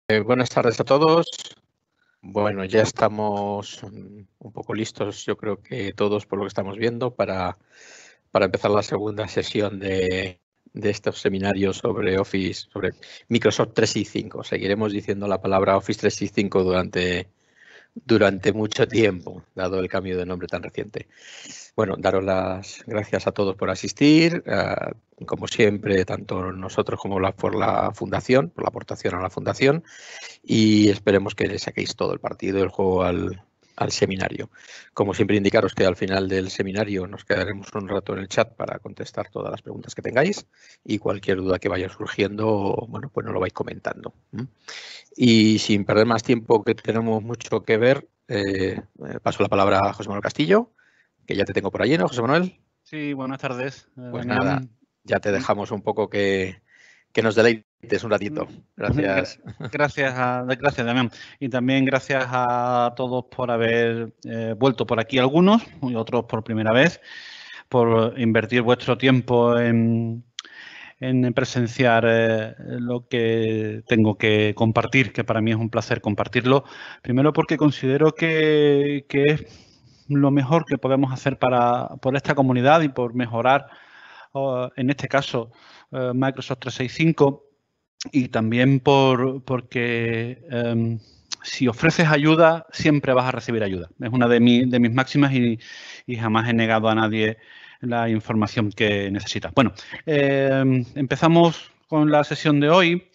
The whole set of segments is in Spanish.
Buenas tardes a todos. Bueno, ya estamos un poco listos, yo creo que todos por lo que estamos viendo, para empezar la segunda sesión de estos seminarios sobre Office, sobre Microsoft 365. Seguiremos diciendo la palabra Office 365 durante mucho tiempo, dado el cambio de nombre tan reciente. Bueno, daros las gracias a todos por asistir, como siempre, tanto nosotros como por la Fundación, por la aportación a la Fundación, y esperemos que le saquéis todo el partido del juego al seminario. Como siempre, indicaros que al final del seminario nos quedaremos un rato en el chat para contestar todas las preguntas que tengáis y cualquier duda que vaya surgiendo, bueno, pues nos lo vais comentando. Y sin perder más tiempo, que tenemos mucho que ver, paso la palabra a José Manuel Castillo, que ya te tengo por allí, ¿no, José Manuel? Sí, buenas tardes. Pues nada, ya te dejamos un poco que nos deleites un ratito. Gracias. Gracias, Damián. Y también gracias a todos por haber vuelto por aquí, algunos y otros por primera vez, por invertir vuestro tiempo en presenciar lo que tengo que compartir, que para mí es un placer compartirlo. Primero porque considero que es lo mejor que podemos hacer por esta comunidad y por mejorar, en este caso, Microsoft 365, y también porque si ofreces ayuda, siempre vas a recibir ayuda. Es una de mis máximas y jamás he negado a nadie la información que necesita. Bueno, empezamos con la sesión de hoy.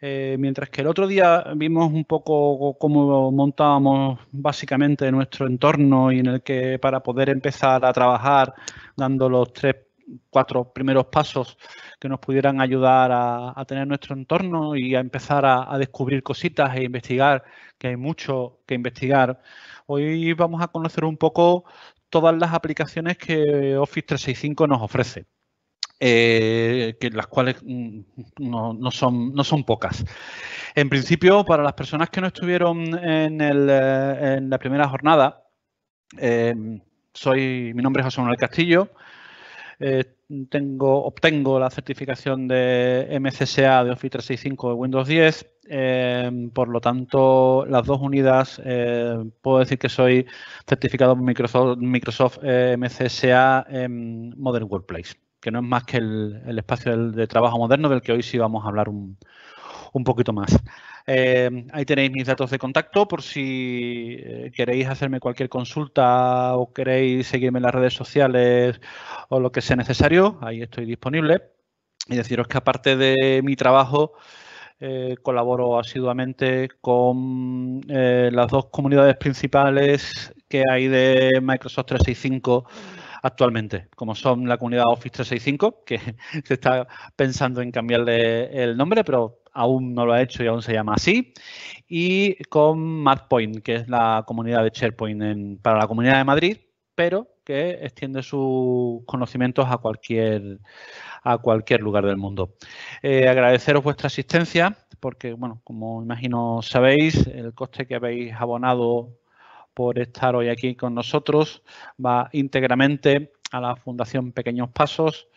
Mientras que el otro día vimos un poco cómo montábamos básicamente nuestro entorno y en el que para poder empezar a trabajar dando los 3-4 primeros pasos que nos pudieran ayudar a tener nuestro entorno y a empezar a descubrir cositas e investigar, que hay mucho que investigar. Hoy vamos a conocer un poco todas las aplicaciones que Office 365 nos ofrece. Que las cuales no son pocas. En principio, para las personas que no estuvieron en la primera jornada, mi nombre es José Manuel Castillo. Obtengo la certificación de MCSA de Office 365 de Windows 10. Por lo tanto, las dos unidas, puedo decir que soy certificado por Microsoft MCSA en Modern Workplace, que no es más que el espacio de trabajo moderno del que hoy sí vamos a hablar un poquito más. Ahí tenéis mis datos de contacto por si queréis hacerme cualquier consulta o queréis seguirme en las redes sociales o lo que sea necesario. Ahí estoy disponible. Y deciros que aparte de mi trabajo, colaboro asiduamente con las dos comunidades principales que hay de Microsoft 365 actualmente, como son la comunidad Office 365, que se está pensando en cambiarle el nombre, pero aún no lo ha hecho y aún se llama así, y con MadPoint, que es la comunidad de SharePoint para la Comunidad de Madrid, pero que extiende sus conocimientos a cualquier lugar del mundo. Agradeceros vuestra asistencia, porque, bueno, como imagino sabéis, el coste que habéis abonado por estar hoy aquí con nosotros va íntegramente a la Fundación Pequeños Pasos,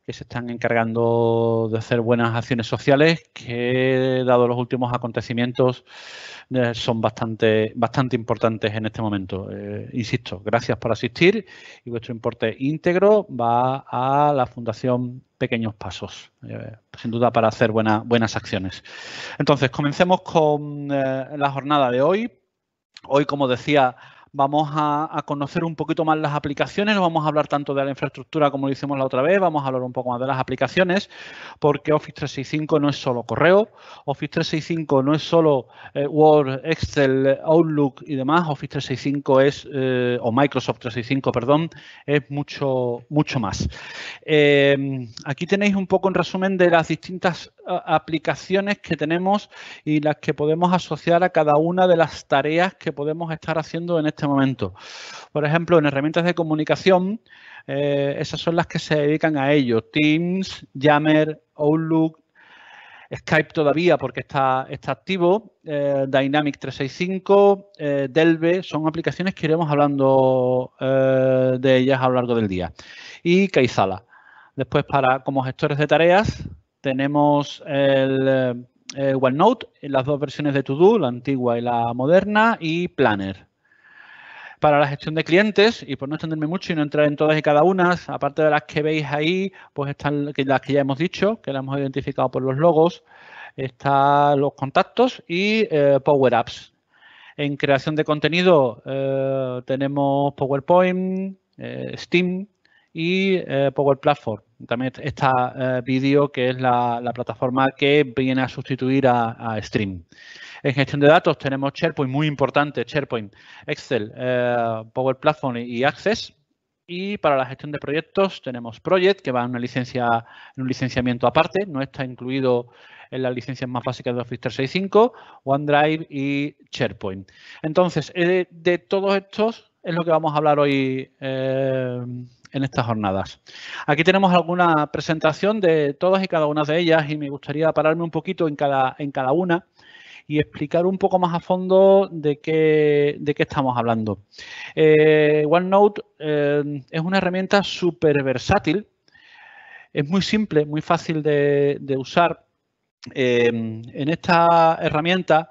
que se están encargando de hacer buenas acciones sociales que, dado los últimos acontecimientos, son bastante importantes en este momento. Insisto, gracias por asistir y vuestro importe íntegro va a la Fundación Pequeños Pasos, sin duda para hacer buenas acciones. Entonces, comencemos con la jornada de hoy. Hoy, como decía, vamos a conocer un poquito más las aplicaciones, no vamos a hablar tanto de la infraestructura como lo hicimos la otra vez, vamos a hablar un poco más de las aplicaciones, porque Office 365 no es solo correo, Office 365 no es solo Word, Excel, Outlook y demás, Office 365 o Microsoft 365, perdón, es mucho más. Aquí tenéis un poco en resumen de las distintas aplicaciones que tenemos y las que podemos asociar a cada una de las tareas que podemos estar haciendo en este momento. Por ejemplo, en herramientas de comunicación, esas son las que se dedican a ello. Teams, Yammer, Outlook, Skype todavía porque está activo, Dynamics 365, Delve, son aplicaciones que iremos hablando de ellas a lo largo del día. Y Kaizala. Después, como gestores de tareas, tenemos el OneNote, las dos versiones de To-Do, la antigua y la moderna, y Planner. Para la gestión de clientes, y por no extenderme mucho y no entrar en todas y cada una, aparte de las que veis ahí, pues están las que ya hemos dicho, que las hemos identificado por los logos, están los contactos y Power Apps. En creación de contenido tenemos PowerPoint, Steam y Power Platform. También está Video, que es la plataforma que viene a sustituir a Stream. En gestión de datos tenemos SharePoint, muy importante, SharePoint, Excel, Power Platform y Access. Y para la gestión de proyectos tenemos Project, que va en un licenciamiento aparte, no está incluido en las licencias más básicas de Office 365, OneDrive y SharePoint. Entonces, de todos estos es lo que vamos a hablar hoy en estas jornadas. Aquí tenemos alguna presentación de todas y cada una de ellas y me gustaría pararme un poquito en cada una y explicar un poco más a fondo de qué estamos hablando. OneNote es una herramienta súper versátil, es muy simple, muy fácil de usar. En esta herramienta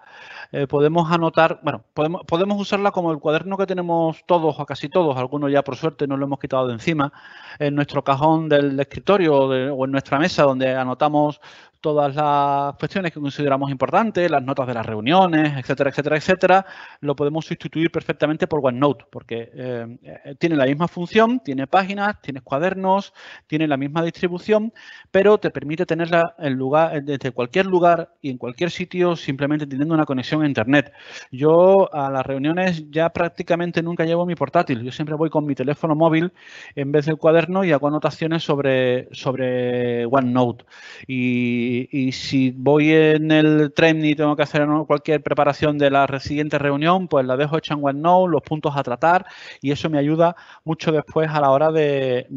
podemos anotar, bueno, podemos usarla como el cuaderno que tenemos todos o casi todos, algunos ya por suerte no lo hemos quitado de encima, en nuestro cajón del escritorio o en nuestra mesa donde anotamos todas las cuestiones que consideramos importantes, las notas de las reuniones, etcétera, etcétera, etcétera, lo podemos sustituir perfectamente por OneNote porque tiene la misma función, tiene páginas, tiene cuadernos, tiene la misma distribución, pero te permite tenerla desde cualquier lugar y en cualquier sitio simplemente teniendo una conexión a Internet. Yo a las reuniones ya prácticamente nunca llevo mi portátil, yo siempre voy con mi teléfono móvil en vez del cuaderno y hago anotaciones sobre OneNote. Y si voy en el tren y tengo que hacer cualquier preparación de la siguiente reunión, pues la dejo hecha en OneNote, los puntos a tratar y eso me ayuda mucho después a la hora de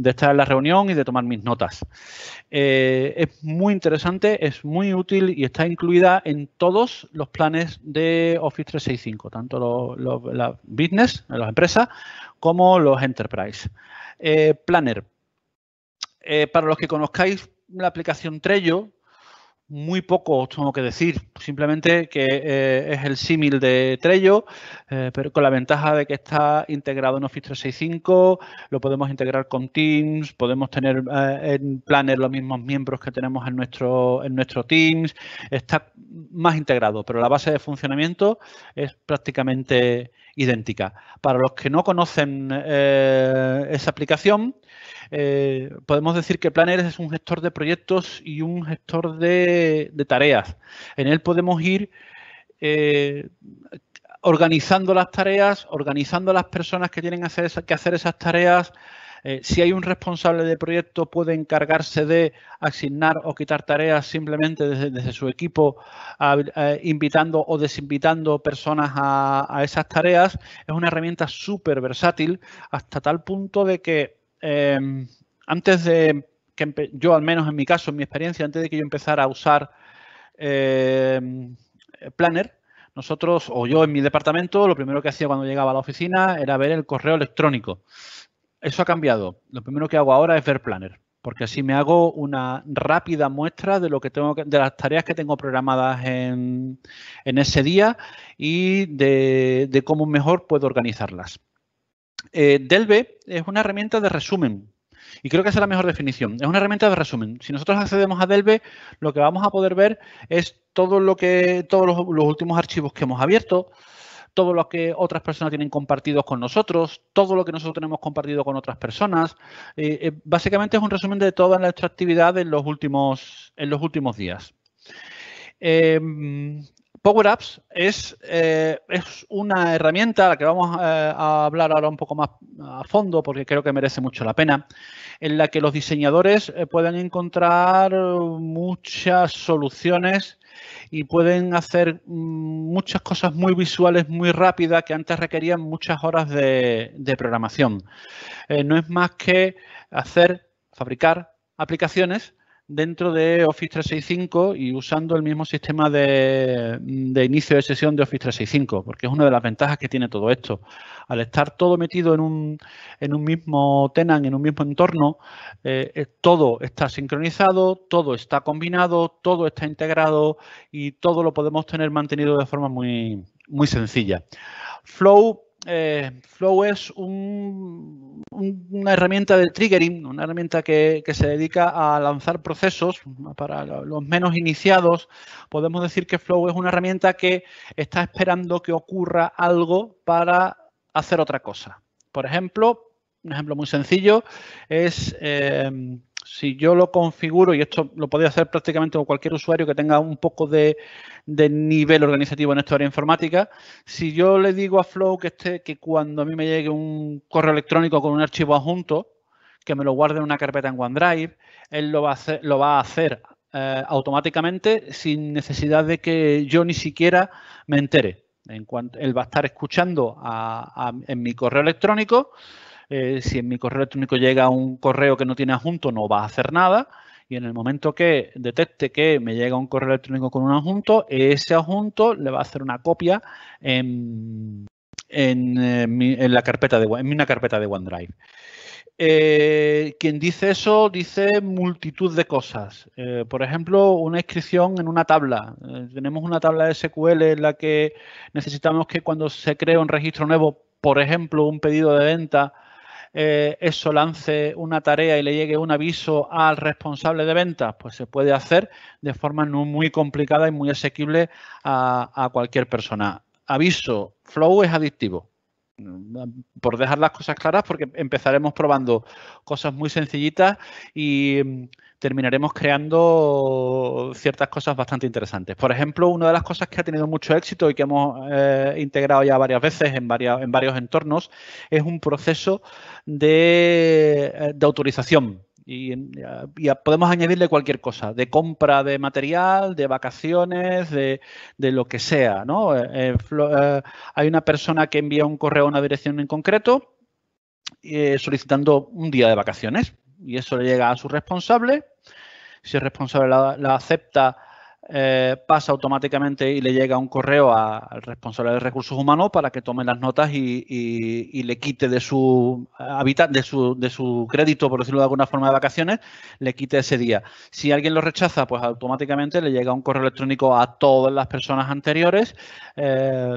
estar en la reunión y de tomar mis notas. Es muy interesante, es muy útil y está incluida en todos los planes de Office 365, tanto los business, las empresas, como los enterprise. Planner. Para los que conozcáis la aplicación Trello, muy poco os tengo que decir, simplemente que es el símil de Trello, pero con la ventaja de que está integrado en Office 365, lo podemos integrar con Teams, podemos tener en Planner los mismos miembros que tenemos en nuestro Teams, está más integrado, pero la base de funcionamiento es prácticamente idéntica. Para los que no conocen esa aplicación, podemos decir que Planner es un gestor de proyectos y un gestor de tareas. En él podemos ir organizando las tareas, organizando a las personas que tienen que hacer esas tareas. Si hay un responsable de proyecto, puede encargarse de asignar o quitar tareas simplemente desde su equipo, invitando o desinvitando personas a esas tareas. Es una herramienta súper versátil hasta tal punto de que antes de que yo, al menos en mi caso, en mi experiencia, antes de que yo empezara a usar Planner, nosotros, o yo en mi departamento, lo primero que hacía cuando llegaba a la oficina era ver el correo electrónico. Eso ha cambiado. Lo primero que hago ahora es ver Planner, porque así me hago una rápida muestra de lo que tengo de las tareas que tengo programadas en ese día y de cómo mejor puedo organizarlas. Delve es una herramienta de resumen y creo que esa es la mejor definición. Es una herramienta de resumen. Si nosotros accedemos a Delve, lo que vamos a poder ver es todos los últimos archivos que hemos abierto, todo lo que otras personas tienen compartidos con nosotros, todo lo que nosotros tenemos compartido con otras personas. Básicamente es un resumen de toda nuestra actividad en los últimos días. Power Apps es una herramienta a la que vamos a hablar ahora un poco más a fondo porque creo que merece mucho la pena, en la que los diseñadores pueden encontrar muchas soluciones y pueden hacer muchas cosas muy visuales, muy rápidas, que antes requerían muchas horas de programación. No es más que fabricar aplicaciones dentro de Office 365 y usando el mismo sistema de inicio de sesión de Office 365, porque es una de las ventajas que tiene todo esto. Al estar todo metido en un mismo tenant, en un mismo entorno, todo está sincronizado, todo está combinado, todo está integrado y todo lo podemos tener mantenido de forma muy, muy sencilla. Flow es una herramienta de triggering, una herramienta que se dedica a lanzar procesos para los menos iniciados. Podemos decir que Flow es una herramienta que está esperando que ocurra algo para hacer otra cosa. Por ejemplo, un ejemplo muy sencillo es si yo lo configuro, y esto lo podría hacer prácticamente con cualquier usuario que tenga un poco de nivel organizativo en esta área informática, si yo le digo a Flow que cuando a mí me llegue un correo electrónico con un archivo adjunto, que me lo guarde en una carpeta en OneDrive, él lo va a hacer automáticamente sin necesidad de que yo ni siquiera me entere. Él va a estar escuchando en mi correo electrónico. Si en mi correo electrónico llega un correo que no tiene adjunto, no va a hacer nada. Y en el momento que detecte que me llega un correo electrónico con un adjunto, ese adjunto le va a hacer una copia en una carpeta de OneDrive. Quien dice eso dice multitud de cosas. Por ejemplo, una inscripción en una tabla. Tenemos una tabla de SQL en la que necesitamos que cuando se crea un registro nuevo, por ejemplo, un pedido de venta, eso lance una tarea y le llegue un aviso al responsable de ventas, pues se puede hacer de forma no muy complicada y muy asequible a cualquier persona. Aviso, Flow es adictivo. Por dejar las cosas claras, porque empezaremos probando cosas muy sencillitas y terminaremos creando ciertas cosas bastante interesantes. Por ejemplo, una de las cosas que ha tenido mucho éxito y que hemos integrado ya varias veces en varios entornos es un proceso de autorización. Y podemos añadirle cualquier cosa, de compra de material, de vacaciones, de lo que sea, ¿no? Hay una persona que envía un correo a una dirección en concreto solicitando un día de vacaciones y eso le llega a su responsable. Si el responsable la acepta, pasa automáticamente y le llega un correo al responsable de recursos humanos para que tome las notas y le quite de su crédito, por decirlo de alguna forma, de vacaciones, le quite ese día. Si alguien lo rechaza, pues automáticamente le llega un correo electrónico a todas las personas anteriores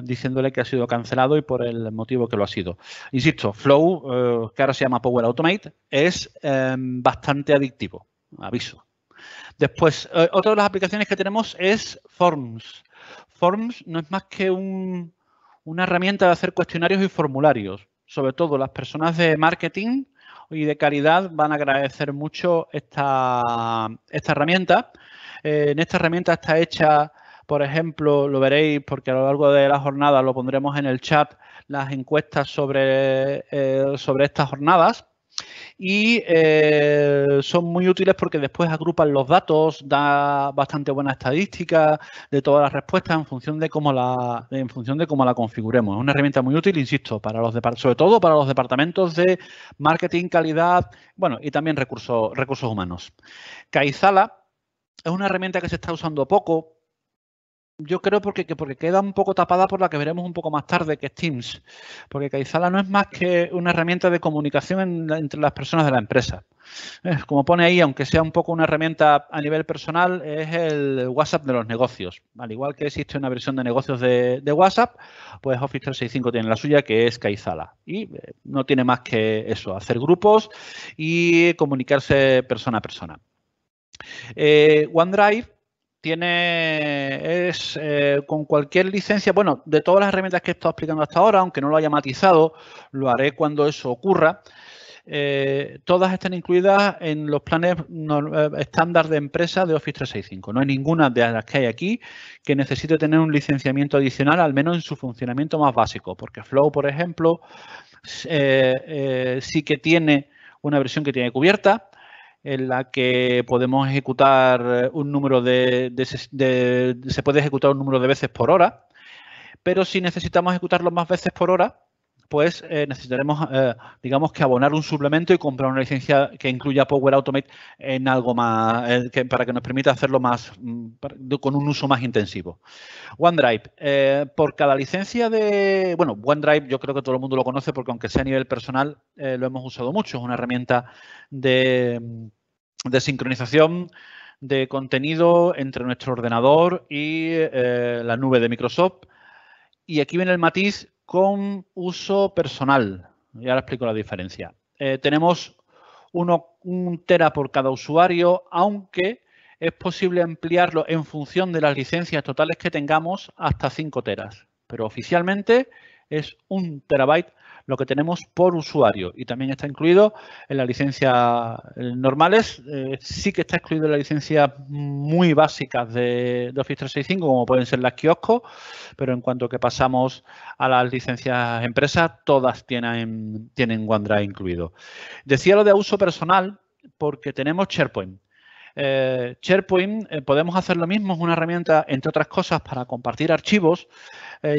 diciéndole que ha sido cancelado y por el motivo que lo ha sido. Insisto, Flow, que ahora se llama Power Automate, es bastante adictivo, aviso. Después, otra de las aplicaciones que tenemos es Forms. Forms no es más que una herramienta de hacer cuestionarios y formularios. Sobre todo las personas de marketing y de calidad van a agradecer mucho esta herramienta. En esta herramienta está hecha, por ejemplo, lo veréis porque a lo largo de la jornada lo pondremos en el chat, las encuestas sobre estas jornadas. Y son muy útiles porque después agrupan los datos, da bastante buena estadística de todas las respuestas en función de cómo la configuremos. Es una herramienta muy útil, insisto, sobre todo para los departamentos de marketing, calidad, bueno, y también recursos humanos. Kaizala es una herramienta que se está usando poco. Yo creo porque queda un poco tapada por la que veremos un poco más tarde, que es Teams. Porque Kaizala no es más que una herramienta de comunicación entre las personas de la empresa. Como pone ahí, aunque sea un poco una herramienta a nivel personal, es el WhatsApp de los negocios. Al igual que existe una versión de negocios de WhatsApp, pues Office 365 tiene la suya, que es Kaizala. Y no tiene más que eso, hacer grupos y comunicarse persona a persona. OneDrive con cualquier licencia, bueno, de todas las herramientas que he estado explicando hasta ahora, aunque no lo haya matizado, lo haré cuando eso ocurra, todas están incluidas en los planes estándar de empresa de Office 365. No hay ninguna de las que hay aquí que necesite tener un licenciamiento adicional, al menos en su funcionamiento más básico, porque Flow, por ejemplo, sí que tiene una versión que tiene cubierta, en la que podemos ejecutar un número se puede ejecutar un número de veces por hora, pero si necesitamos ejecutarlo más veces por hora, pues necesitaremos, digamos, que abonar un suplemento y comprar una licencia que incluya Power Automate en algo más, para que nos permita hacerlo más, con un uso más intensivo. OneDrive, por cada licencia de, bueno, OneDrive yo creo que todo el mundo lo conoce porque aunque sea a nivel personal lo hemos usado mucho, es una herramienta de sincronización de contenido entre nuestro ordenador y la nube de Microsoft. Y aquí viene el matiz con uso personal. Y ahora explico la diferencia. Tenemos 1 tera por cada usuario, aunque es posible ampliarlo en función de las licencias totales que tengamos hasta 5 teras. Pero oficialmente es 1 terabyte lo que tenemos por usuario y también está incluido en las licencias normales. Sí que está incluido en las licencias muy básicas de Office 365, como pueden ser las kioscos, pero en cuanto que pasamos a las licencias empresas, todas tienen OneDrive incluido. Decía lo de uso personal porque tenemos SharePoint. SharePoint podemos hacer lo mismo, es una herramienta, entre otras cosas, para compartir archivos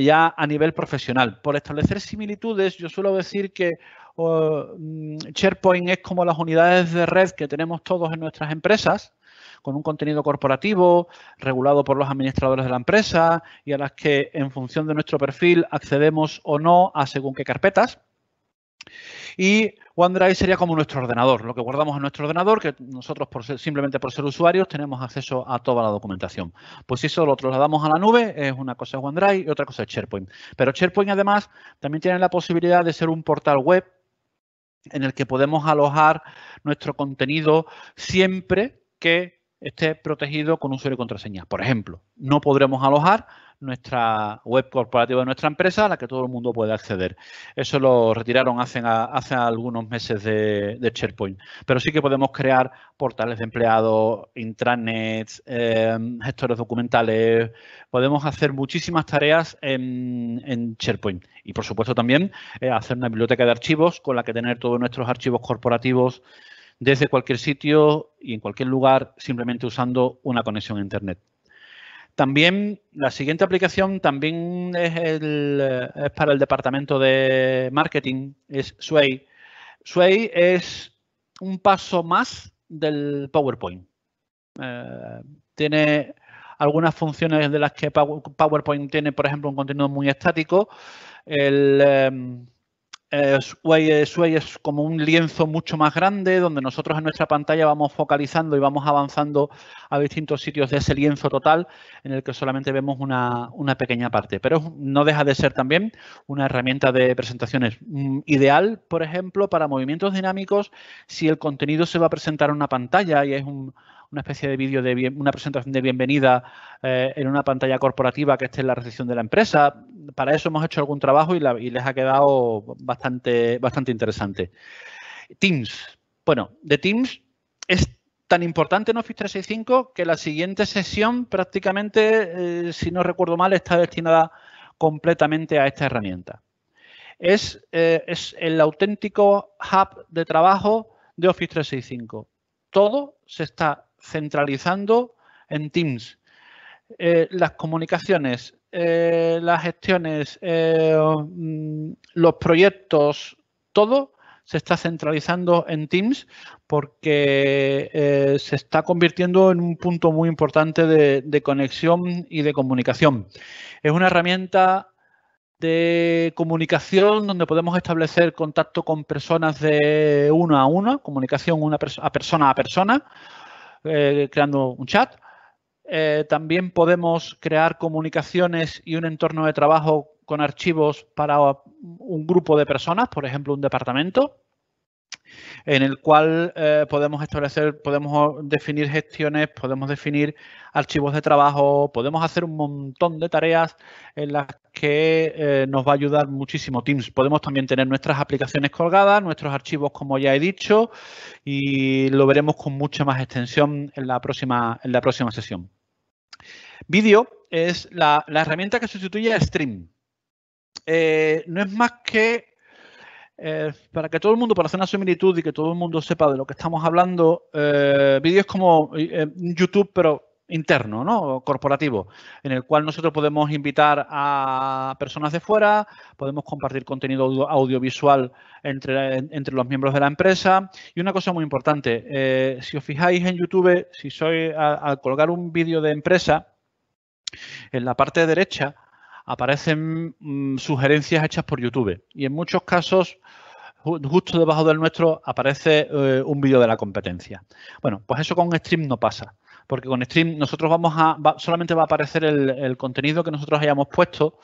ya a nivel profesional. Por establecer similitudes, yo suelo decir que SharePoint es como las unidades de red que tenemos todos en nuestras empresas, con un contenido corporativo regulado por los administradores de la empresa y a las que, en función de nuestro perfil, accedemos o no a según qué carpetas. Y OneDrive sería como nuestro ordenador, lo que guardamos en nuestro ordenador, que nosotros simplemente por ser usuarios tenemos acceso a toda la documentación. Pues si eso lo trasladamos a la nube, es una cosa es OneDrive y otra cosa es SharePoint. Pero SharePoint además también tiene la posibilidad de ser un portal web en el que podemos alojar nuestro contenido siempre que esté protegido con usuario y contraseña. Por ejemplo, no podremos alojar nuestra web corporativa de nuestra empresa a la que todo el mundo puede acceder. Eso lo retiraron hace algunos meses de SharePoint. Pero sí que podemos crear portales de empleados, intranets, gestores documentales. Podemos hacer muchísimas tareas en SharePoint. Y, por supuesto, también hacer una biblioteca de archivos con la que tener todos nuestros archivos corporativos desde cualquier sitio y en cualquier lugar, simplemente usando una conexión a Internet. También la siguiente aplicación también es para el departamento de marketing, es Sway. Sway es un paso más del PowerPoint. Tiene algunas funciones de las que PowerPoint tiene, por ejemplo, un contenido muy estático. Sway es como un lienzo mucho más grande donde nosotros en nuestra pantalla vamos focalizando y vamos avanzando a distintos sitios de ese lienzo total en el que solamente vemos una pequeña parte. Pero no deja de ser también una herramienta de presentaciones ideal, por ejemplo, para movimientos dinámicos si el contenido se va a presentar en una pantalla y es una especie de vídeo, una presentación de bienvenida en una pantalla corporativa que esté en la recepción de la empresa. Para eso hemos hecho algún trabajo y les ha quedado bastante interesante. Teams. Bueno, de Teams es tan importante en Office 365 que la siguiente sesión prácticamente, si no recuerdo mal, está destinada completamente a esta herramienta. Es el auténtico hub de trabajo de Office 365. Todo se está centralizando en Teams. Las comunicaciones, las gestiones, los proyectos, todo se está centralizando en Teams porque se está convirtiendo en un punto muy importante de conexión y de comunicación. Es una herramienta de comunicación donde podemos establecer contacto con personas de uno a uno, comunicación persona a persona, creando un chat. También podemos crear comunicaciones y un entorno de trabajo con archivos para un grupo de personas, por ejemplo, un departamento, en el cual podemos definir gestiones, podemos definir archivos de trabajo, podemos hacer un montón de tareas en las que nos va a ayudar muchísimo Teams. Podemos también tener nuestras aplicaciones colgadas, nuestros archivos, como ya he dicho, y lo veremos con mucha más extensión en la próxima sesión. Vídeo es la herramienta que sustituye a Stream. No es más que para que todo el mundo, para hacer una similitud y que todo el mundo sepa de lo que estamos hablando, vídeo es como YouTube, pero interno, ¿no? Corporativo, en el cual nosotros podemos invitar a personas de fuera, podemos compartir contenido audiovisual entre los miembros de la empresa. Y una cosa muy importante, si os fijáis en YouTube, si al colgar un vídeo de empresa, en la parte derecha aparecen sugerencias hechas por YouTube. Y en muchos casos, justo debajo del nuestro, aparece un vídeo de la competencia. Bueno, pues eso con Stream no pasa. Porque con Stream nosotros solamente va a aparecer el contenido que nosotros hayamos puesto.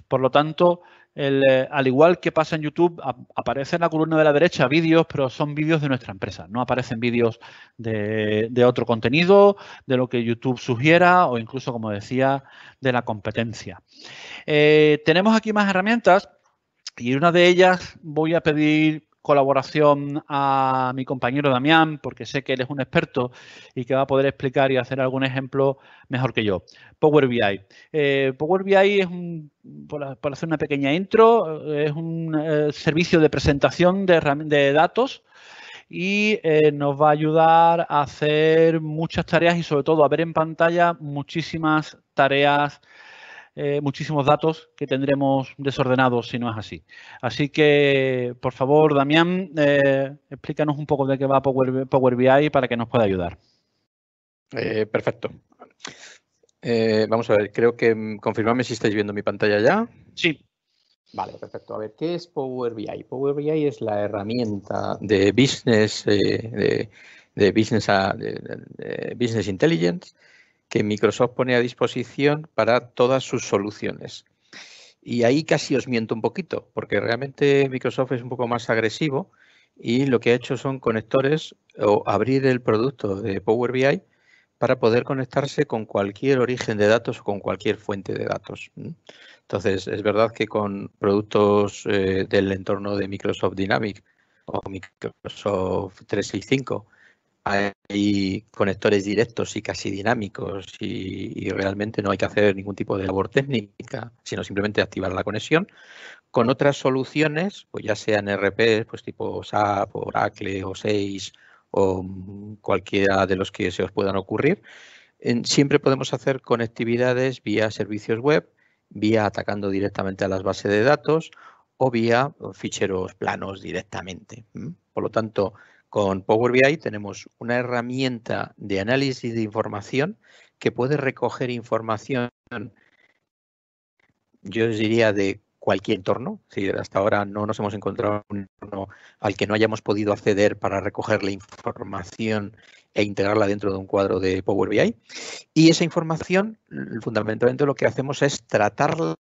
Por lo tanto, al igual que pasa en YouTube, aparece en la columna de la derecha vídeos, pero son vídeos de nuestra empresa. No aparecen vídeos de otro contenido, de lo que YouTube sugiera o incluso, como decía, de la competencia. Tenemos aquí más herramientas y en una de ellas voy a pedir colaboración a mi compañero Damián, porque sé que él es un experto y que va a poder explicar y hacer algún ejemplo mejor que yo. Power BI. Power BI es por hacer una pequeña intro, es un servicio de presentación de datos y nos va a ayudar a hacer muchas tareas y sobre todo a ver en pantalla muchísimas tareas, muchísimos datos que tendremos desordenados si no es así. Así que, por favor, Damián, explícanos un poco de qué va Power BI para que nos pueda ayudar. Perfecto. Vamos a ver, creo que confirmadme si estáis viendo mi pantalla ya. Sí. Vale, perfecto. A ver, ¿qué es Power BI? Power BI es la herramienta de business, business intelligence que Microsoft pone a disposición para todas sus soluciones. Y ahí casi os miento un poquito, porque realmente Microsoft es un poco más agresivo y lo que ha hecho son conectores o abrir el producto de Power BI para poder conectarse con cualquier origen de datos o con cualquier fuente de datos. Entonces, es verdad que con productos del entorno de Microsoft Dynamics o Microsoft 365 hay conectores directos y casi dinámicos y realmente no hay que hacer ningún tipo de labor técnica, sino simplemente activar la conexión. Con otras soluciones, pues ya sean ERP, pues tipo SAP, Oracle o Sage o cualquiera de los que se os puedan ocurrir, siempre podemos hacer conectividades vía servicios web, vía atacando directamente a las bases de datos o vía ficheros planos directamente. Por lo tanto, con Power BI tenemos una herramienta de análisis de información que puede recoger información, yo os diría, de cualquier entorno. Si hasta ahora no nos hemos encontrado un entorno al que no hayamos podido acceder para recoger la información e integrarla dentro de un cuadro de Power BI. Y esa información, fundamentalmente lo que hacemos es tratarla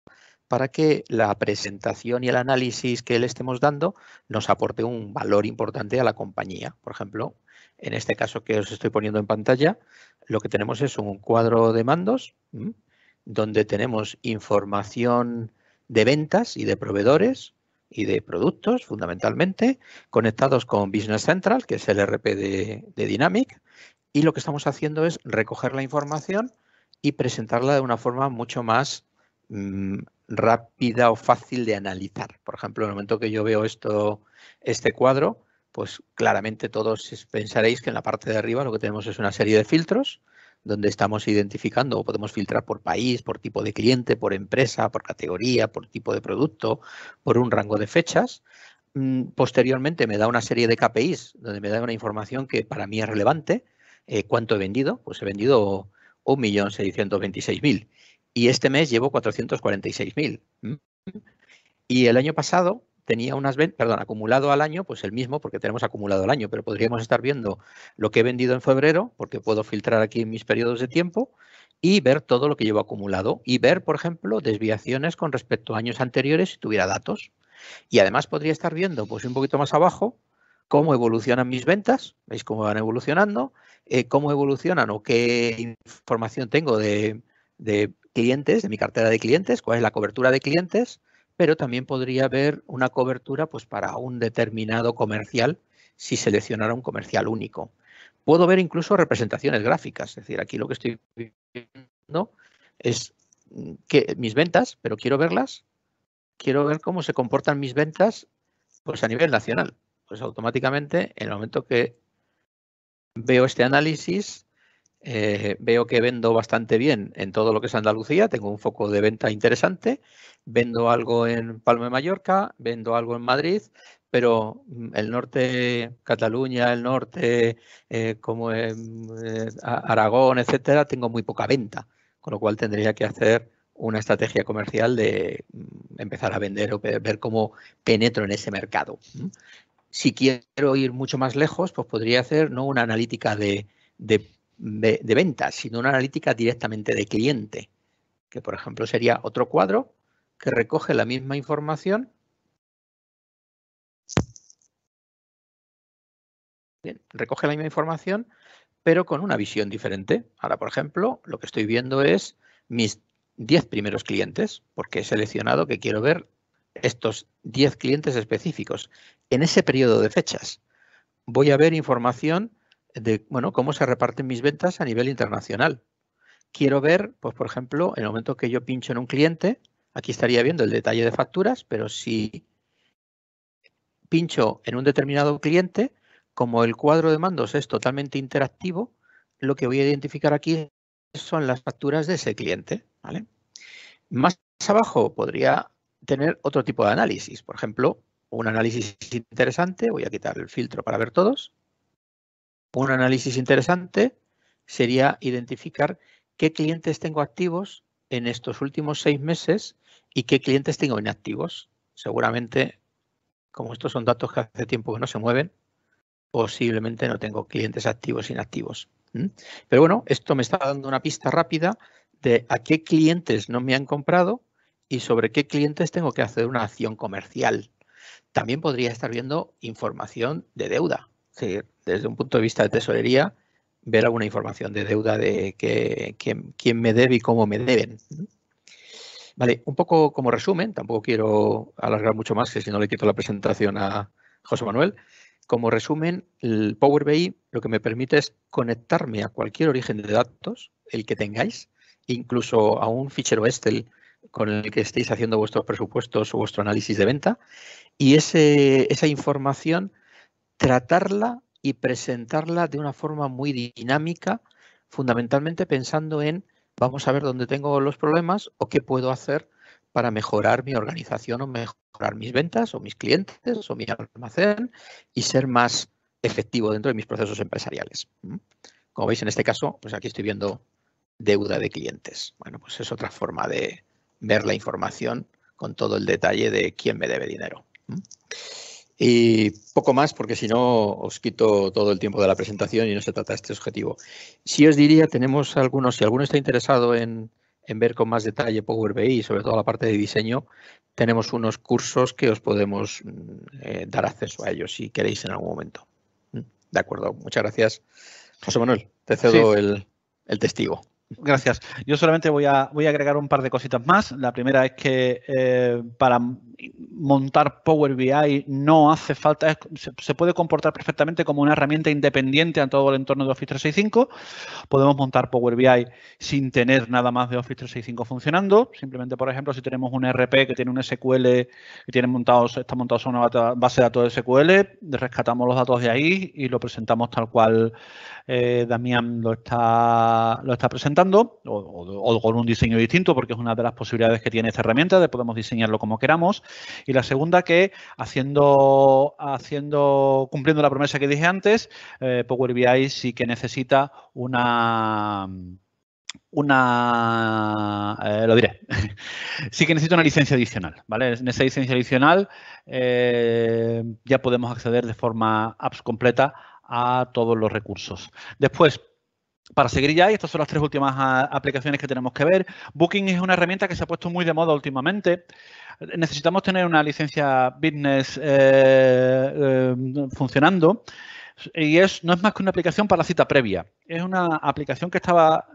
para que la presentación y el análisis que le estemos dando nos aporte un valor importante a la compañía. Por ejemplo, en este caso que os estoy poniendo en pantalla, lo que tenemos es un cuadro de mandos donde tenemos información de ventas y de proveedores y de productos, fundamentalmente, conectados con Business Central, que es el ERP de Dynamics, y lo que estamos haciendo es recoger la información y presentarla de una forma mucho más rápida o fácil de analizar. Por ejemplo, en el momento que yo veo este cuadro, pues claramente todos pensaréis que en la parte de arriba lo que tenemos es una serie de filtros donde estamos identificando o podemos filtrar por país, por tipo de cliente, por empresa, por categoría, por tipo de producto, por un rango de fechas. Posteriormente me da una serie de KPIs donde me da una información que para mí es relevante. ¿Cuánto he vendido? Pues he vendido 1.626.000 y este mes llevo 446.000. Y el año pasado tenía unas ventas, perdón, acumulado al año, pues el mismo, porque tenemos acumulado al año, pero podríamos estar viendo lo que he vendido en febrero, porque puedo filtrar aquí en mis periodos de tiempo y ver todo lo que llevo acumulado y ver, por ejemplo, desviaciones con respecto a años anteriores si tuviera datos. Y además podría estar viendo, pues un poquito más abajo, cómo evolucionan mis ventas, veis cómo van evolucionando, cómo evolucionan o qué información tengo de clientes, de mi cartera de clientes, cuál es la cobertura de clientes, pero también podría haber una cobertura pues, para un determinado comercial si seleccionara un comercial único. Puedo ver incluso representaciones gráficas, es decir, aquí lo que estoy viendo es que mis ventas, pero quiero verlas, quiero ver cómo se comportan mis ventas pues, a nivel nacional. Pues automáticamente, en el momento que veo este análisis, veo que vendo bastante bien en todo lo que es Andalucía, tengo un foco de venta interesante, vendo algo en Palma de Mallorca, vendo algo en Madrid, pero el norte, Cataluña, el norte, como Aragón, etcétera, tengo muy poca venta, con lo cual tendría que hacer una estrategia comercial de empezar a vender o ver cómo penetro en ese mercado. Si quiero ir mucho más lejos, pues podría hacer no una analítica de ventas, sino una analítica directamente de cliente, que por ejemplo sería otro cuadro que recoge la misma información. Bien, recoge la misma información, pero con una visión diferente. Ahora, por ejemplo, lo que estoy viendo es mis 10 primeros clientes, porque he seleccionado que quiero ver estos 10 clientes específicos. En ese periodo de fechas voy a ver información de cómo se reparten mis ventas a nivel internacional. Quiero ver, pues por ejemplo, en el momento que yo pincho en un cliente, aquí estaría viendo el detalle de facturas, pero si pincho en un determinado cliente, como el cuadro de mandos es totalmente interactivo, lo que voy a identificar aquí son las facturas de ese cliente, ¿vale? Más abajo podría tener otro tipo de análisis. Por ejemplo, un análisis interesante, voy a quitar el filtro para ver todos. Un análisis interesante sería identificar qué clientes tengo activos en estos últimos 6 meses y qué clientes tengo inactivos. Seguramente, como estos son datos que hace tiempo que no se mueven, posiblemente no tengo clientes activos e inactivos. Pero bueno, esto me está dando una pista rápida de a qué clientes no me han comprado y sobre qué clientes tengo que hacer una acción comercial. También podría estar viendo información de deuda. Es decir, desde un punto de vista de tesorería, ver alguna información de deuda de quién me debe y cómo me deben. Vale, un poco como resumen, tampoco quiero alargar mucho más, que si no le quito la presentación a José Manuel. Como resumen, el Power BI lo que me permite es conectarme a cualquier origen de datos, el que tengáis, incluso a un fichero Excel con el que estéis haciendo vuestros presupuestos o vuestro análisis de venta, y esa información tratarla y presentarla de una forma muy dinámica, fundamentalmente pensando en vamos a ver dónde tengo los problemas o qué puedo hacer para mejorar mi organización o mejorar mis ventas o mis clientes o mi almacén y ser más efectivo dentro de mis procesos empresariales. Como veis en este caso, pues aquí estoy viendo deuda de clientes. Bueno, pues es otra forma de ver la información con todo el detalle de quién me debe dinero. Y poco más, porque si no os quito todo el tiempo de la presentación y no se trata de este objetivo. Sí os diría, tenemos algunos, si alguno está interesado en ver con más detalle Power BI y sobre todo la parte de diseño, tenemos unos cursos que os podemos dar acceso a ellos si queréis en algún momento. De acuerdo, muchas gracias. José Manuel, te cedo el testigo. Gracias. Yo solamente voy a agregar un par de cositas más. La primera es que para montar Power BI no hace falta, se puede comportar perfectamente como una herramienta independiente a todo el entorno de Office 365. Podemos montar Power BI sin tener nada más de Office 365 funcionando. Simplemente, por ejemplo, si tenemos un ERP que tiene un SQL que está montado sobre una base de datos de SQL, rescatamos los datos de ahí y lo presentamos tal cual Damián lo está presentando o con un diseño distinto, porque es una de las posibilidades que tiene esta herramienta, de podemos diseñarlo como queramos. Y la segunda, que cumpliendo la promesa que dije antes, Power BI sí que necesita lo diré, sí que necesita una licencia adicional, ¿vale? En esa licencia adicional ya podemos acceder de forma apps completa a todos los recursos. Después, para seguir ya, y estas son las 3 últimas aplicaciones que tenemos que ver, Booking es una herramienta que se ha puesto muy de moda últimamente. Necesitamos tener una licencia business funcionando. Y no es más que una aplicación para la cita previa. Es una aplicación que estaba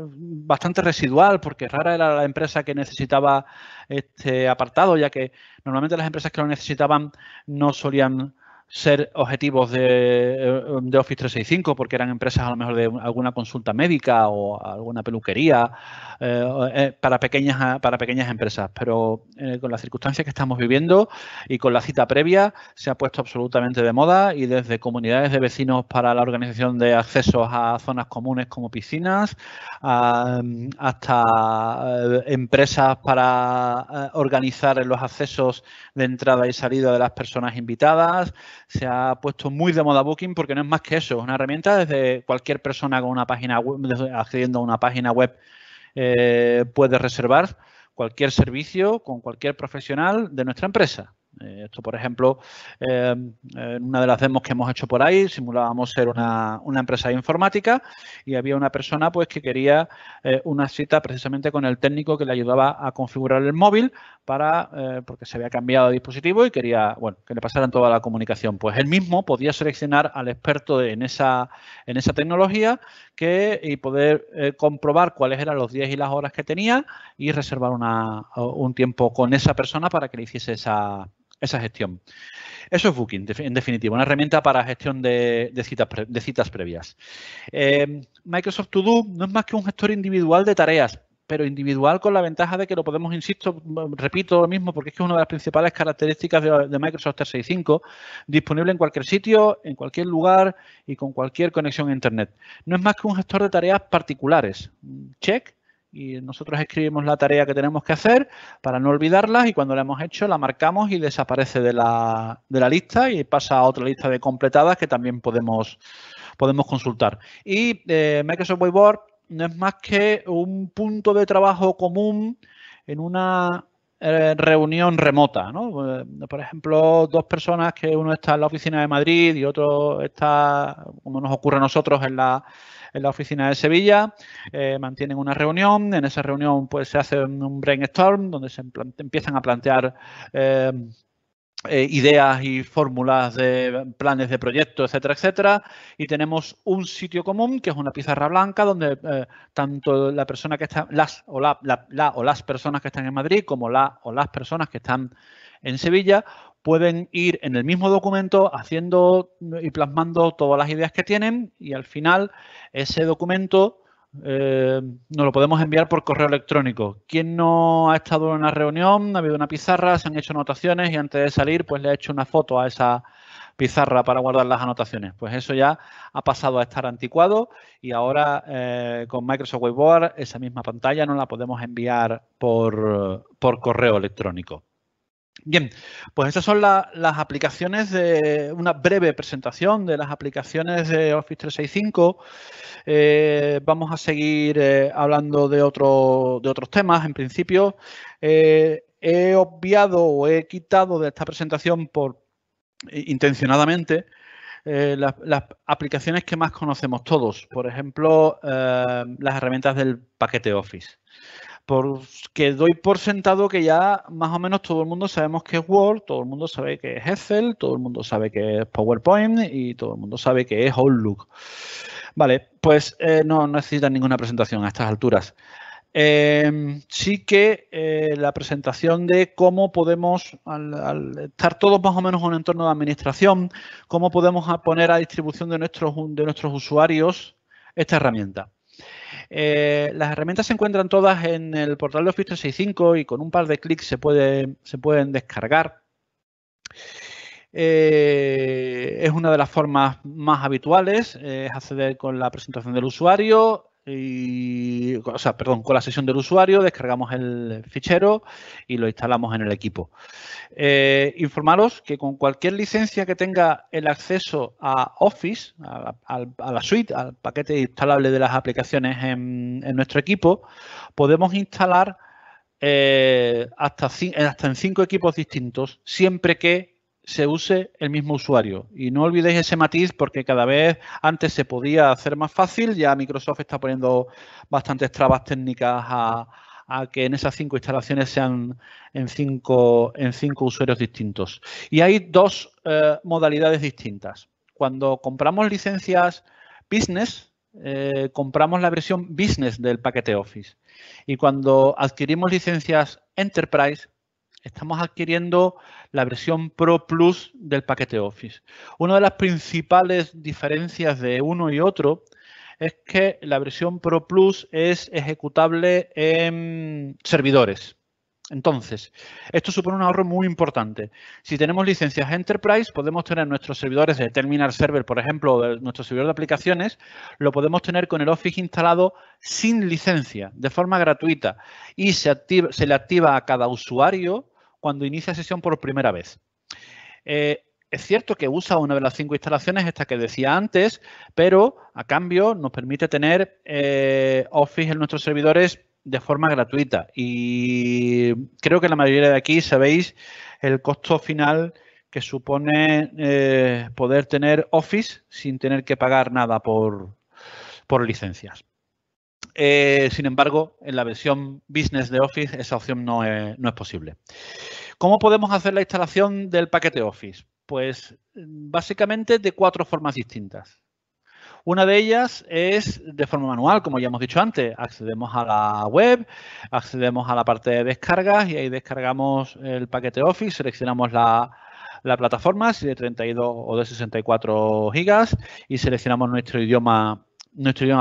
bastante residual, porque rara era la empresa que necesitaba este apartado, ya que normalmente las empresas que lo necesitaban no solían ser objetivos de Office 365 porque eran empresas a lo mejor de alguna consulta médica o alguna peluquería para pequeñas empresas. Pero con las circunstancias que estamos viviendo y con la cita previa se ha puesto absolutamente de moda y desde comunidades de vecinos para la organización de accesos a zonas comunes como piscinas hasta empresas para organizar los accesos de entrada y salida de las personas invitadas. Se ha puesto muy de moda Booking porque no es más que eso, es una herramienta desde cualquier persona con una página web, accediendo a una página web puede reservar cualquier servicio con cualquier profesional de nuestra empresa. Esto, por ejemplo, en una de las demos que hemos hecho por ahí, simulábamos ser una empresa de informática y había una persona pues que quería una cita precisamente con el técnico que le ayudaba a configurar el móvil porque se había cambiado de dispositivo y quería, bueno, que le pasaran toda la comunicación. Pues él mismo podía seleccionar al experto en esa tecnología y poder comprobar cuáles eran los días y las horas que tenía y reservar un tiempo con esa persona para que le hiciese esa gestión. Eso es Booking, en definitiva, una herramienta para gestión de citas previas. Microsoft To Do no es más que un gestor individual de tareas, pero individual con la ventaja de que lo podemos, insisto, repito lo mismo porque es que es una de las principales características de Microsoft 365, disponible en cualquier sitio, en cualquier lugar y con cualquier conexión a Internet. No es más que un gestor de tareas particulares. Check. Y nosotros escribimos la tarea que tenemos que hacer para no olvidarlas y cuando la hemos hecho la marcamos y desaparece de la lista y pasa a otra lista de completadas que también podemos consultar. Y Microsoft Whiteboard no es más que un punto de trabajo común en una reunión remota, ¿no? Por ejemplo, dos personas que uno está en la oficina de Madrid y otro está, como nos ocurre a nosotros, en la oficina de Sevilla, mantienen una reunión. En esa reunión pues se hace un brainstorm donde se empiezan a plantear ideas y fórmulas de planes de proyecto, etcétera, etcétera. Y tenemos un sitio común que es una pizarra blanca donde tanto la persona que está, las personas que están en Madrid como las personas que están en Sevilla pueden ir en el mismo documento haciendo y plasmando todas las ideas que tienen y al final ese documento nos lo podemos enviar por correo electrónico. ¿Quién no ha estado en una reunión? Ha habido una pizarra, se han hecho anotaciones y antes de salir pues le ha hecho una foto a esa pizarra para guardar las anotaciones. Pues eso ya ha pasado a estar anticuado y ahora con Microsoft Whiteboard esa misma pantalla no la podemos enviar por correo electrónico. Bien, pues estas son las aplicaciones de una breve presentación de las aplicaciones de Office 365. Vamos a seguir hablando de otros temas. En principio, he obviado o he quitado de esta presentación intencionadamente las aplicaciones que más conocemos todos. Por ejemplo, las herramientas del paquete Office. Porque doy por sentado que ya más o menos todo el mundo sabemos qué es Word, todo el mundo sabe que es Excel, todo el mundo sabe que es PowerPoint y todo el mundo sabe que es Outlook. Vale, pues no necesitan ninguna presentación a estas alturas. Sí que la presentación de cómo podemos, al estar todos más o menos en un entorno de administración, cómo podemos poner a distribución de nuestros usuarios esta herramienta. Las herramientas se encuentran todas en el portal de Office 365 y con un par de clics se pueden descargar. Es una de las formas más habituales, es acceder con la presentación del usuario, con la sesión del usuario, descargamos el fichero y lo instalamos en el equipo. Informaros que con cualquier licencia que tenga el acceso a Office, a la suite, al paquete instalable de las aplicaciones en nuestro equipo, podemos instalar hasta en 5 equipos distintos, siempre que se use el mismo usuario. Y no olvidéis ese matiz porque cada vez antes se podía hacer más fácil, ya Microsoft está poniendo bastantes trabas técnicas a que en esas 5 instalaciones sean en 5 usuarios distintos. Y hay dos modalidades distintas. Cuando compramos licencias Business, compramos la versión Business del paquete Office. Y cuando adquirimos licencias Enterprise, estamos adquiriendo la versión Pro Plus del paquete Office. Una de las principales diferencias de uno y otro es que la versión Pro Plus es ejecutable en servidores. Entonces, esto supone un ahorro muy importante. Si tenemos licencias Enterprise, podemos tener nuestros servidores de Terminal Server, por ejemplo, o de nuestro servidor de aplicaciones, lo podemos tener con el Office instalado sin licencia, de forma gratuita, y se le activa a cada usuario cuando inicia sesión por primera vez. Es cierto que usa una de las 5 instalaciones, esta que decía antes, pero a cambio nos permite tener Office en nuestros servidores de forma gratuita. Y creo que la mayoría de aquí sabéis el costo final que supone poder tener Office sin tener que pagar nada por licencias. Sin embargo, en la versión Business de Office esa opción no es posible. ¿Cómo podemos hacer la instalación del paquete Office? Pues básicamente de 4 formas distintas. Una de ellas es de forma manual, como ya hemos dicho antes. Accedemos a la web, accedemos a la parte de descargas y ahí descargamos el paquete Office, seleccionamos la plataforma, si de 32 o de 64 gigas, y seleccionamos nuestro idioma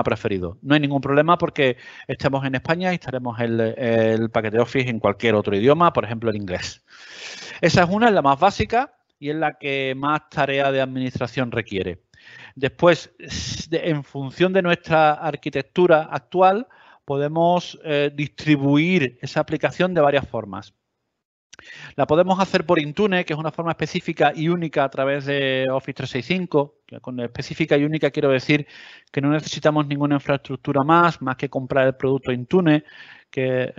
preferido. No hay ningún problema porque estamos en España y instalemos el paquete Office en cualquier otro idioma, por ejemplo, el inglés. Esa es la más básica y es la que más tarea de administración requiere. Después, en función de nuestra arquitectura actual, podemos distribuir esa aplicación de varias formas. La podemos hacer por Intune, que es una forma específica y única a través de Office 365. Con específica y única quiero decir que no necesitamos ninguna infraestructura más que comprar el producto Intune, que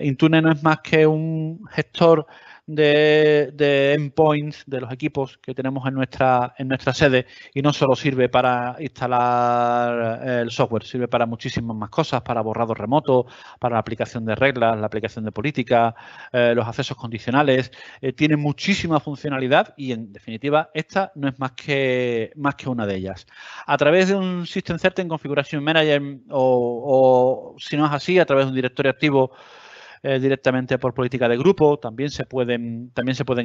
Intune no es más que un gestor de endpoints de los equipos que tenemos en nuestra sede y no solo sirve para instalar el software, sirve para muchísimas más cosas, para borrado remoto, para la aplicación de reglas, la aplicación de política, los accesos condicionales. Tiene muchísima funcionalidad y, en definitiva, esta no es más que una de ellas. A través de un System Certain Configuration Manager o si no es así, a través de un directorio activo directamente por política de grupo, también se pueden